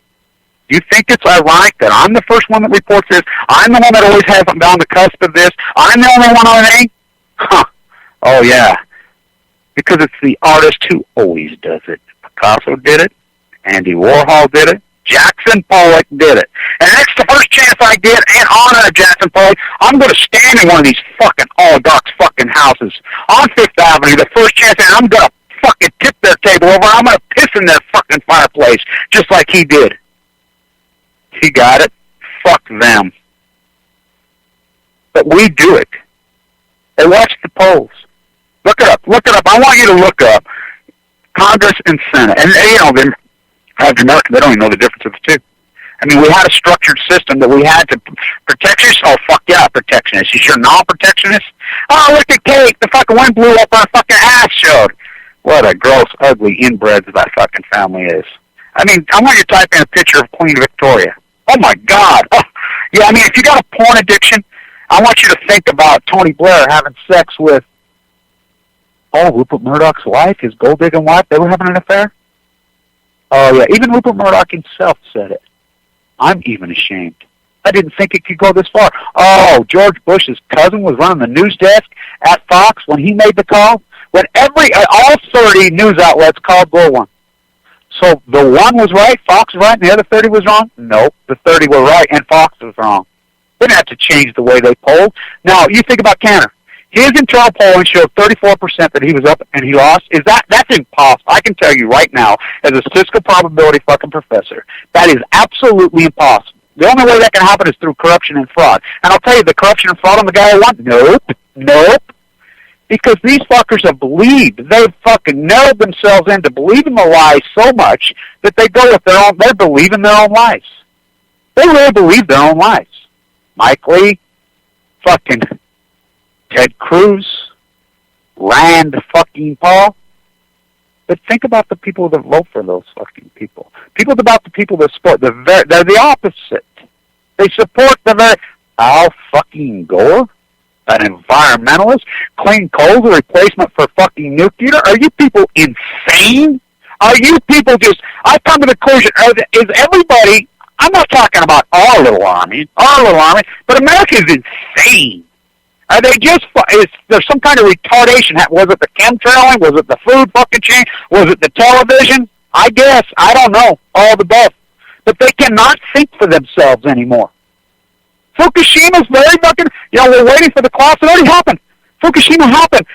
You think it's ironic that I'm the first one that reports this? I'm the one that always has been on the cusp of this? I'm the only one on an A? Huh. Oh, yeah. Because it's the artist who always does it. Picasso did it. Andy Warhol did it. Jackson Pollock did it. And that's the first chance I get in honor of Jackson Pollock. I'm going to stand in one of these fucking oligarchs' fucking houses on Fifth Avenue the first chance, and I'm going to fucking tip their table over. I'm going to piss in their fucking fireplace just like he did. He got it. Fuck them. But we do it. And watch the polls. Look it up. Look it up. I want you to look up Congress and Senate. And, the average American, they don't even know the difference of the two. I mean, we had a structured system that we had to protectionist. Oh, fuck yeah, protectionist. You sure non-protectionist? Oh, look at Kate. The fucking wind blew up our fucking ass showed. What a gross, ugly inbred that fucking family is. I mean, I want you to type in a picture of Queen Victoria. Oh, my God. Oh, yeah, I mean, if you got a porn addiction, I want you to think about Tony Blair having sex with, Rupert Murdoch's wife, his gold-digging wife. They were having an affair? Oh, yeah, even Rupert Murdoch himself said it. I'm even ashamed. I didn't think it could go this far. Oh, George Bush's cousin was running the news desk at Fox when he made the call. When all 30 news outlets called Bull one. So the one was right, Fox was right, and the other 30 was wrong? Nope, the 30 were right, and Fox was wrong. They didn't have to change the way they polled. Now, you think about Cantor. His internal polling showed 34% that he was up and he lost. That's impossible. I can tell you right now, as a statistical probability fucking professor, that is absolutely impossible. The only way that can happen is through corruption and fraud. And I'll tell you, the corruption and fraud on the guy I want, nope. Because these fuckers have believed, they've fucking nailed themselves into believing the lies so much that they go with their own, they believe in their own lies. They really believe their own lies. Mike Lee, fucking Ted Cruz, Rand fucking Paul. But think about the people that vote for those fucking people. About the people that support, they're the opposite. They support the very, Al fucking Gore, an environmentalist, clean coal, a replacement for fucking nuclear. Are you people insane? Are you people just, I've come to the conclusion, is everybody, I'm not talking about our little army, but America is insane. Are they just, is there some kind of retardation? Was it the chemtrailing? Was it the food fucking chain? Was it the television? I guess. I don't know. All the above. But they cannot think for themselves anymore. Fukushima's very fucking, we're waiting for the collapse. It already happened. Fukushima happened.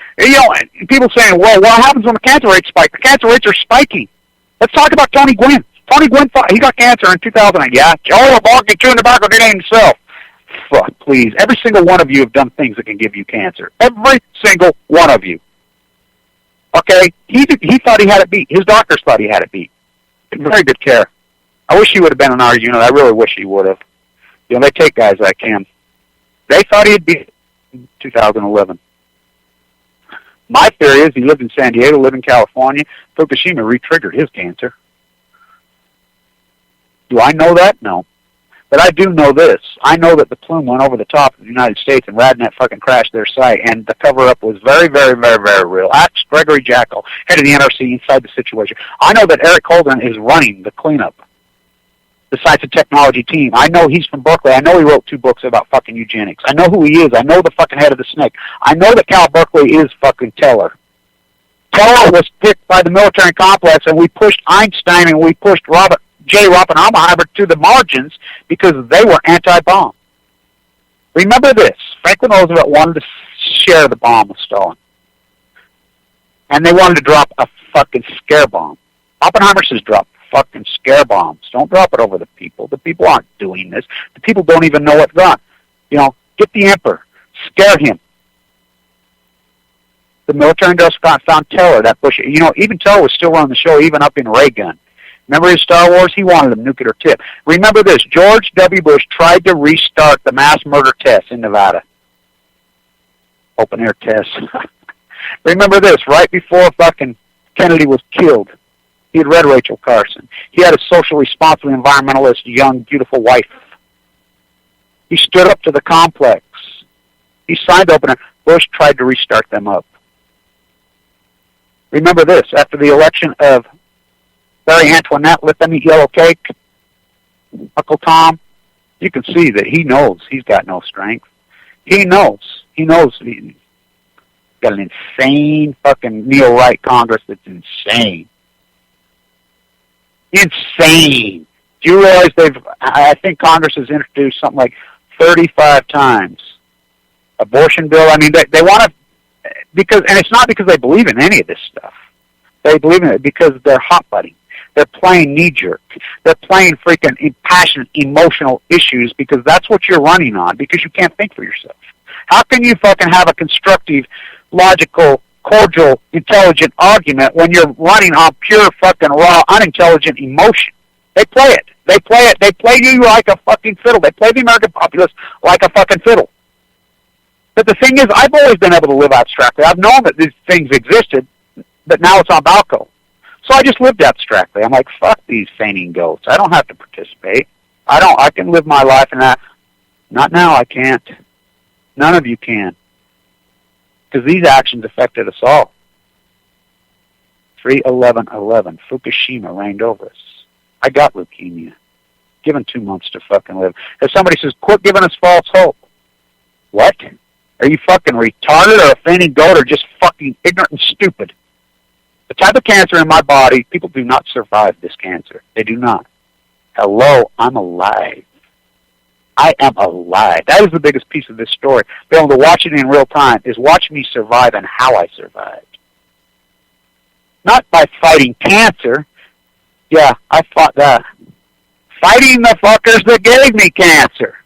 People saying, well, what happens when the cancer rates spike? The cancer rates are spiking. Let's talk about Tony Gwynn. Tony Gwynn, he got cancer in 2008. Yeah, Joe LeBlanc chewing tobacco did it himself. Fuck, please. Every single one of you have done things that can give you cancer. Every single one of you. Okay? He thought he had it beat. His doctors thought he had it beat. Very good care. I wish he would have been in our unit. I really wish he would have. They take guys like him. They thought he'd beat in 2011. My theory is he lived in San Diego, lived in California. Fukushima re-triggered his cancer. Do I know that? No. But I do know this. I know that the plume went over the top of the United States and Radnet fucking crashed their site, and the cover-up was very, very, very, very real. Ask Gregory Jackal, head of the NRC, inside the situation. I know that Eric Holden is running the cleanup, the Science and Technology team. I know he's from Berkeley. I know he wrote 2 books about fucking eugenics. I know who he is. I know the fucking head of the snake. I know that Cal Berkeley is fucking Teller. Teller was picked by the military complex, and we pushed Einstein and we pushed J. Oppenheimer to the margins because they were anti-bomb. Remember this. Franklin Roosevelt wanted to share the bomb with Stalin. And they wanted to drop a fucking scare bomb. Oppenheimer says drop fucking scare bombs. Don't drop it over the people. The people aren't doing this. The people don't even know what's gone. Get the emperor. Scare him. The military industrial found Teller, that Bush. Even Teller was still running the show, even up in Ray Gun. Remember his Star Wars? He wanted a nuclear tip. Remember this. George W. Bush tried to restart the mass murder tests in Nevada. Open air tests. Remember this. Right before fucking Kennedy was killed, he had read Rachel Carson. He had a socially responsible environmentalist, young, beautiful wife. He stood up to the complex. He signed open it. Bush tried to restart them up. Remember this. After the election of Marie Antoinette, let them eat yellow cake. Uncle Tom, you can see that he knows he's got no strength. He knows he's got an insane fucking neo-right Congress that's insane. Insane. Do you realize I think Congress has introduced something like 35 times abortion bill. I mean, they want to, and it's not because they believe in any of this stuff. They believe in it because they're hot butting. They're playing knee-jerk. They're playing freaking impassioned, emotional issues because that's what you're running on, because you can't think for yourself. How can you fucking have a constructive, logical, cordial, intelligent argument when you're running on pure fucking raw, unintelligent emotion? They play it. They play it. They play you like a fucking fiddle. They play the American populace like a fucking fiddle. But the thing is, I've always been able to live abstractly. I've known that these things existed, but now it's on Balco. So I just lived abstractly. I'm like, fuck these fainting goats. I don't have to participate. I can live my life in that. Not now, I can't. None of you can. Because these actions affected us all. 3/11/11, Fukushima reigned over us. I got leukemia. Given 2 months to fucking live. If somebody says, quit giving us false hope. What? Are you fucking retarded or a fainting goat or just fucking ignorant and stupid? The type of cancer in my body, people do not survive this cancer. They do not. Hello, I'm alive. I am alive. That is the biggest piece of this story. Being able to watch it in real time is watch me survive and how I survived. Not by fighting cancer. Yeah, I fought that. fighting the fuckers that gave me cancer.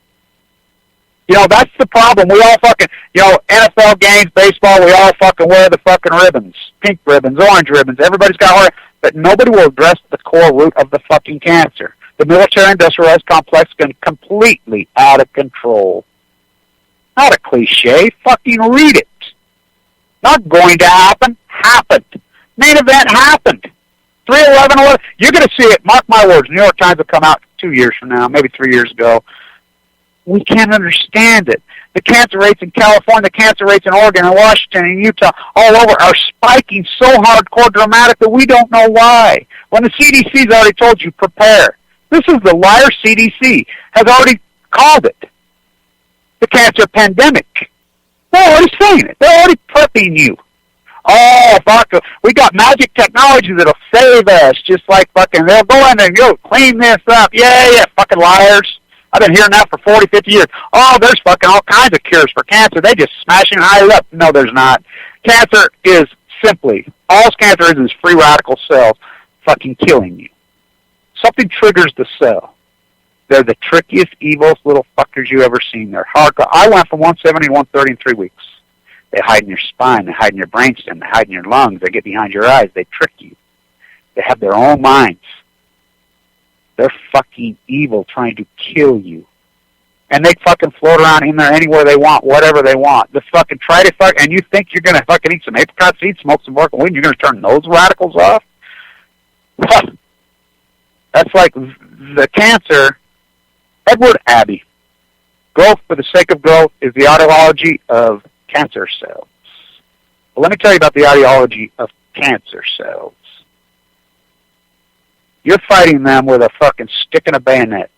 You know, that's the problem. We all fucking, you know, NFL games, baseball, we all fucking wear the fucking ribbons. Pink ribbons, orange ribbons. Everybody's got one. But nobody will address the core root of the fucking cancer. The military-industrialized complex is completely out of control. Not a cliche. Fucking read it. Not going to happen. Happened. Main event happened. 3/11. You're going to see it. Mark my words. New York Times will come out 2 years from now, maybe 3 years ago. We can't understand it. The cancer rates in California, the cancer rates in Oregon and Washington and Utah, all over, are spiking so hardcore dramatic that we don't know why. When the CDC's already told you, prepare. This is the liar CDC has already called it the cancer pandemic. They're already saying it. They're already prepping you. Oh, fuck, we got magic technology that'll save us, just like fucking, they'll go in and go clean this up. Yeah, fucking liars. I've been hearing that for 40, 50 years. Oh, there's fucking all kinds of cures for cancer. They just smash it higher up. No, there's not. Cancer is simply, all cancer is free radical cells fucking killing you. Something triggers the cell. They're the trickiest, evilest little fuckers you ever seen. They're hardcore. I went from 170 to 130 in 3 weeks. They hide in your spine. They hide in your brainstem. They hide in your lungs. They get behind your eyes. They trick you. They have their own minds. They're fucking evil, trying to kill you. And they fucking float around in there anywhere they want, whatever they want. The fucking try to fuck, and you think you're gonna fucking eat some apricot seeds, smoke some Morgan weed, you're gonna turn those radicals off? That's like the cancer. Edward Abbey. Growth for the sake of growth is the ideology of cancer cells. Well, let me tell you about the ideology of cancer cells. You're fighting them with a fucking stick and a bayonet.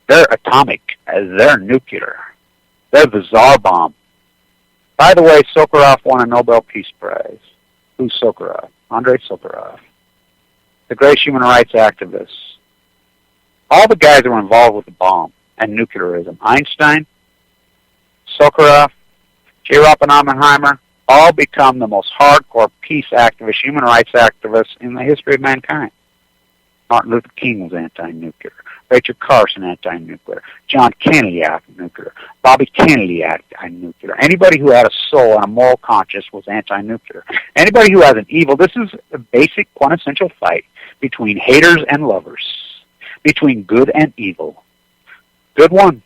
They're atomic. They're nuclear. They're the Tsar bomb. By the way, Sakharov won a Nobel Peace Prize. Who's Sakharov? Andrei Sakharov. The great human rights activist. All the guys that were involved with the bomb and nuclearism. Einstein, Sakharov, J. Oppenheimer, all become the most hardcore peace activists, human rights activists in the history of mankind. Martin Luther King was anti-nuclear. Rachel Carson, anti-nuclear. John Kennedy, anti-nuclear. Bobby Kennedy, anti-nuclear. Anybody who had a soul and a moral conscience was anti-nuclear. Anybody who has an evil, this is a basic quintessential fight between haters and lovers, between good and evil. Good one.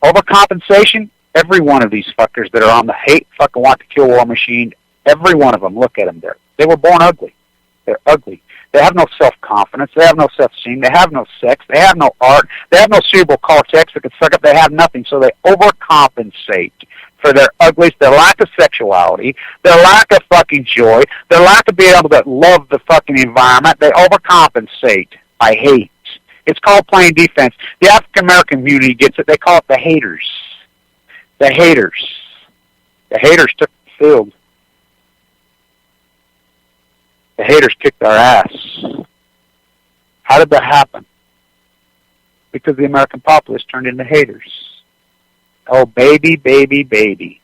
Overcompensation, every one of these fuckers that are on the hate fucking want to kill war machine, every one of them, look at them there. They were born ugly. They're ugly. They have no self-confidence. They have no self-esteem. They have no sex. They have no art. They have no cerebral cortex that can suck up. They have nothing, so they overcompensate for their ugliness, their lack of sexuality, their lack of fucking joy, their lack of being able to love the fucking environment. They overcompensate by hate. It's called playing defense. The African-American community gets it. They call it the haters. The haters. The haters took the field. The haters kicked our ass. How did that happen? Because the American populace turned into haters. Oh, baby, baby, baby.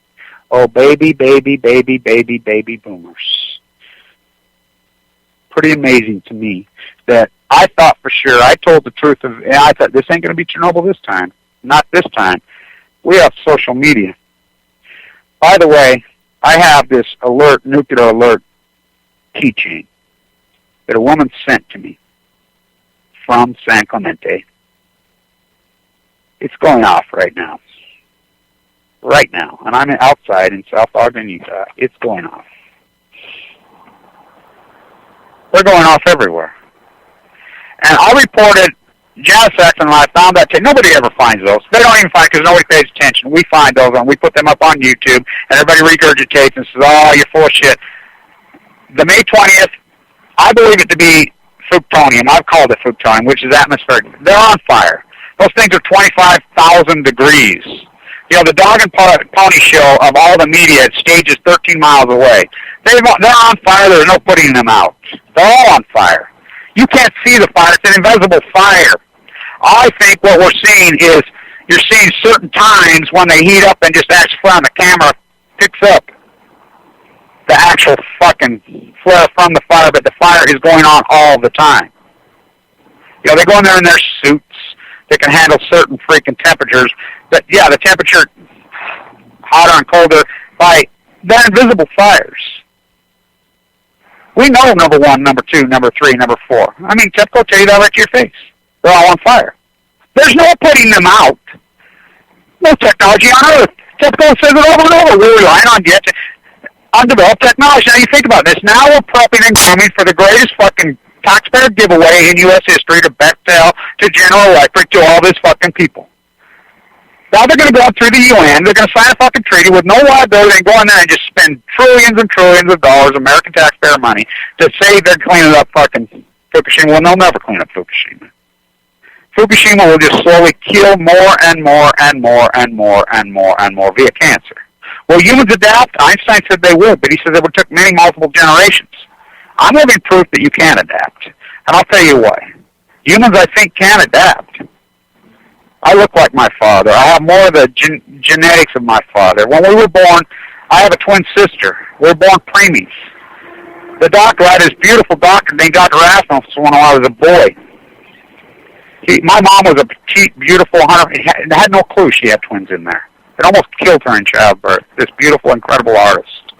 Oh, baby, baby, baby, baby, baby boomers. Pretty amazing to me that I thought for sure, I told the truth of, and I thought this ain't going to be Chernobyl this time. Not this time. We have social media. By the way, I have this alert, nuclear alert keychain that a woman sent to me from San Clemente. It's going off right now. Right now. And I'm outside in South Ogden, Utah. It's going off. They're going off everywhere. And I reported, Janice Saxon and I found that tape. Nobody ever finds those. They don't even find because nobody pays attention. We find those and we put them up on YouTube and everybody regurgitates and says, oh, you're full of shit. The May 20th, I believe it to be fructonium. I've called it fructonium, which is atmospheric. They're on fire. Those things are 25,000 degrees. You know, the dog and pony show of all the media at stages 13 miles away. They're on fire. There's no putting them out. They're all on fire. You can't see the fire. It's an invisible fire. I think what we're seeing is you're seeing certain times when they heat up and just actually from the camera picks up the actual fucking flare from the fire, but the fire is going on all the time. You know, they go in there in their suits. They can handle certain freaking temperatures. But, yeah, the temperature hotter and colder by their invisible fires. We know number 1, number 2, number 3, number 4. I mean, TEPCO tell you that right to your face. They're all on fire. There's no putting them out. No technology on Earth. TEPCO says it over and over. We're relying on undeveloped technology. Now you think about this. Now we're prepping and grooming for the greatest fucking taxpayer giveaway in U.S. history to Bechtel, to General Electric, to all these fucking people. Now they're going to go through the UN. They're going to sign a fucking treaty with no liability and go in there and just spend trillions and trillions of dollars, American taxpayer money, to say they're cleaning up fucking Fukushima. Well, they'll never clean up Fukushima. Fukushima will just slowly kill more and more and more and more and more and more via cancer. Well, humans adapt. Einstein said they would, but he said it would take many multiple generations. I'm living proof that you can adapt. And I'll tell you why. Humans, I think, can adapt. I look like my father. I have more of the genetics of my father. When we were born, I have a twin sister. We were born preemies. The doctor, I had this beautiful doctor named Dr. Rasmussen when I was a boy. My mom was a petite, beautiful hunter. Had no clue she had twins in there. It almost killed her in childbirth, this beautiful, incredible artist.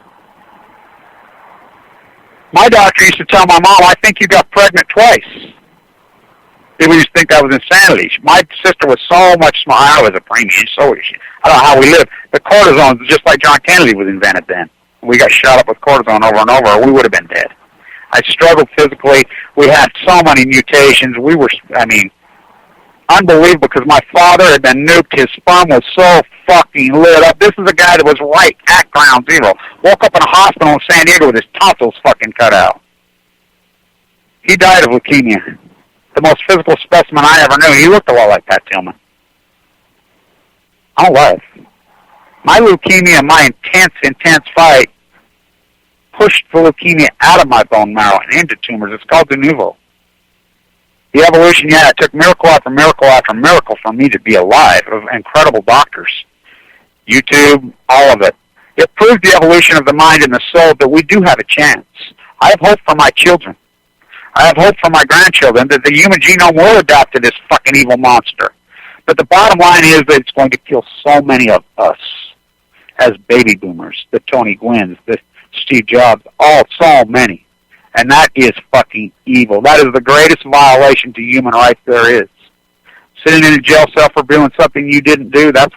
My doctor used to tell my mom, I think you got pregnant twice. People used to think that was insanity. My sister was so much smaller. I was a preemie, so was she. I don't know how we lived. The cortisone, just like John Kennedy was invented then. We got shot up with cortisone over and over, or we would have been dead. I struggled physically. We had so many mutations. We were, unbelievable, because my father had been nuked. His sperm was so fucking lit up. This is a guy that was right at ground zero. Woke up in a hospital in San Diego with his tonsils fucking cut out. He died of leukemia. The most physical specimen I ever knew. He looked a lot like Pat Tillman. I'm alive. My leukemia, my intense fight, pushed the leukemia out of my bone marrow and into tumors. It's called de novo. The evolution, yeah, it took miracle after miracle after miracle for me to be alive, of incredible doctors. YouTube, all of it. It proved the evolution of the mind and the soul that we do have a chance. I have hope for my children. I have hope for my grandchildren that the human genome will adapt to this fucking evil monster. But the bottom line is that it's going to kill so many of us as baby boomers, the Tony Gwynns, the Steve Jobs, all so many. And that is fucking evil. That is the greatest violation to human rights there is. Sitting in a jail cell for doing something you didn't do, that's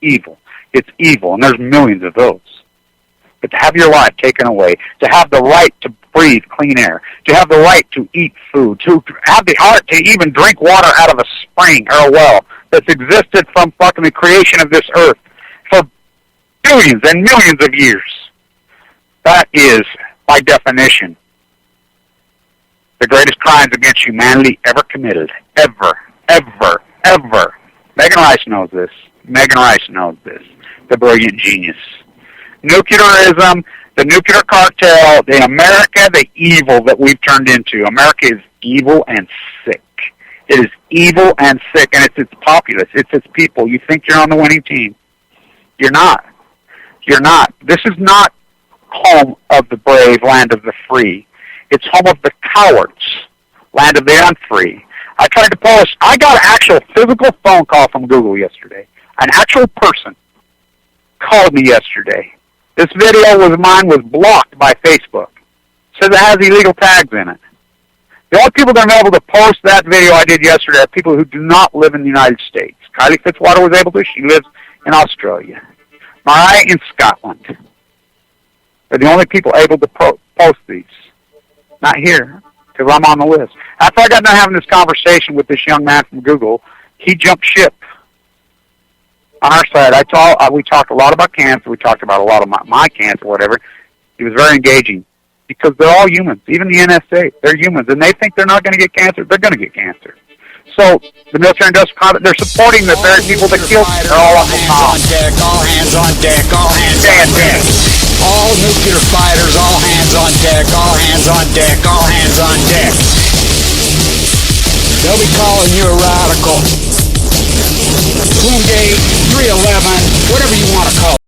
evil. It's evil, and there's millions of those. But to have your life taken away, to have the right to breathe clean air, to have the right to eat food, to have the art to even drink water out of a spring or a well that's existed from fucking the creation of this earth for billions and millions of years. That is, by definition, the greatest crimes against humanity ever committed. Ever. Ever. Ever. Megan Rice knows this. Megan Rice knows this. The brilliant genius. Nuclearism, the nuclear cartel, the America, the evil that we've turned into. America is evil and sick. It is evil and sick, and it's its populace. It's its people. You think you're on the winning team. You're not. You're not. This is not home of the brave, land of the free. It's home of the cowards, land of the unfree. I tried to post. I got an actual physical phone call from Google yesterday. An actual person called me yesterday. This video was blocked by Facebook. It says it has illegal tags in it. The only people that are able to post that video I did yesterday are people who do not live in the United States. Kylie Fitzwater was able to. She lives in Australia. Mariah in Scotland. They're the only people able to post these. Not here, because I'm on the list. After I got done having this conversation with this young man from Google, he jumped ship. On our side, we talked a lot about cancer. We talked about a lot of my cancer, whatever. He was very engaging, because they're all humans. Even the NSA, they're humans, and they think they're not going to get cancer. They're going to get cancer. So the military-industrial complex, they're supporting the very people that killed them. They're all up on deck. All hands on deck. All hands on deck. All nuclear fighters, all hands on deck. All hands on deck. All hands on deck. They'll be calling you a radical. Twin Gate, 311, whatever you want to call it.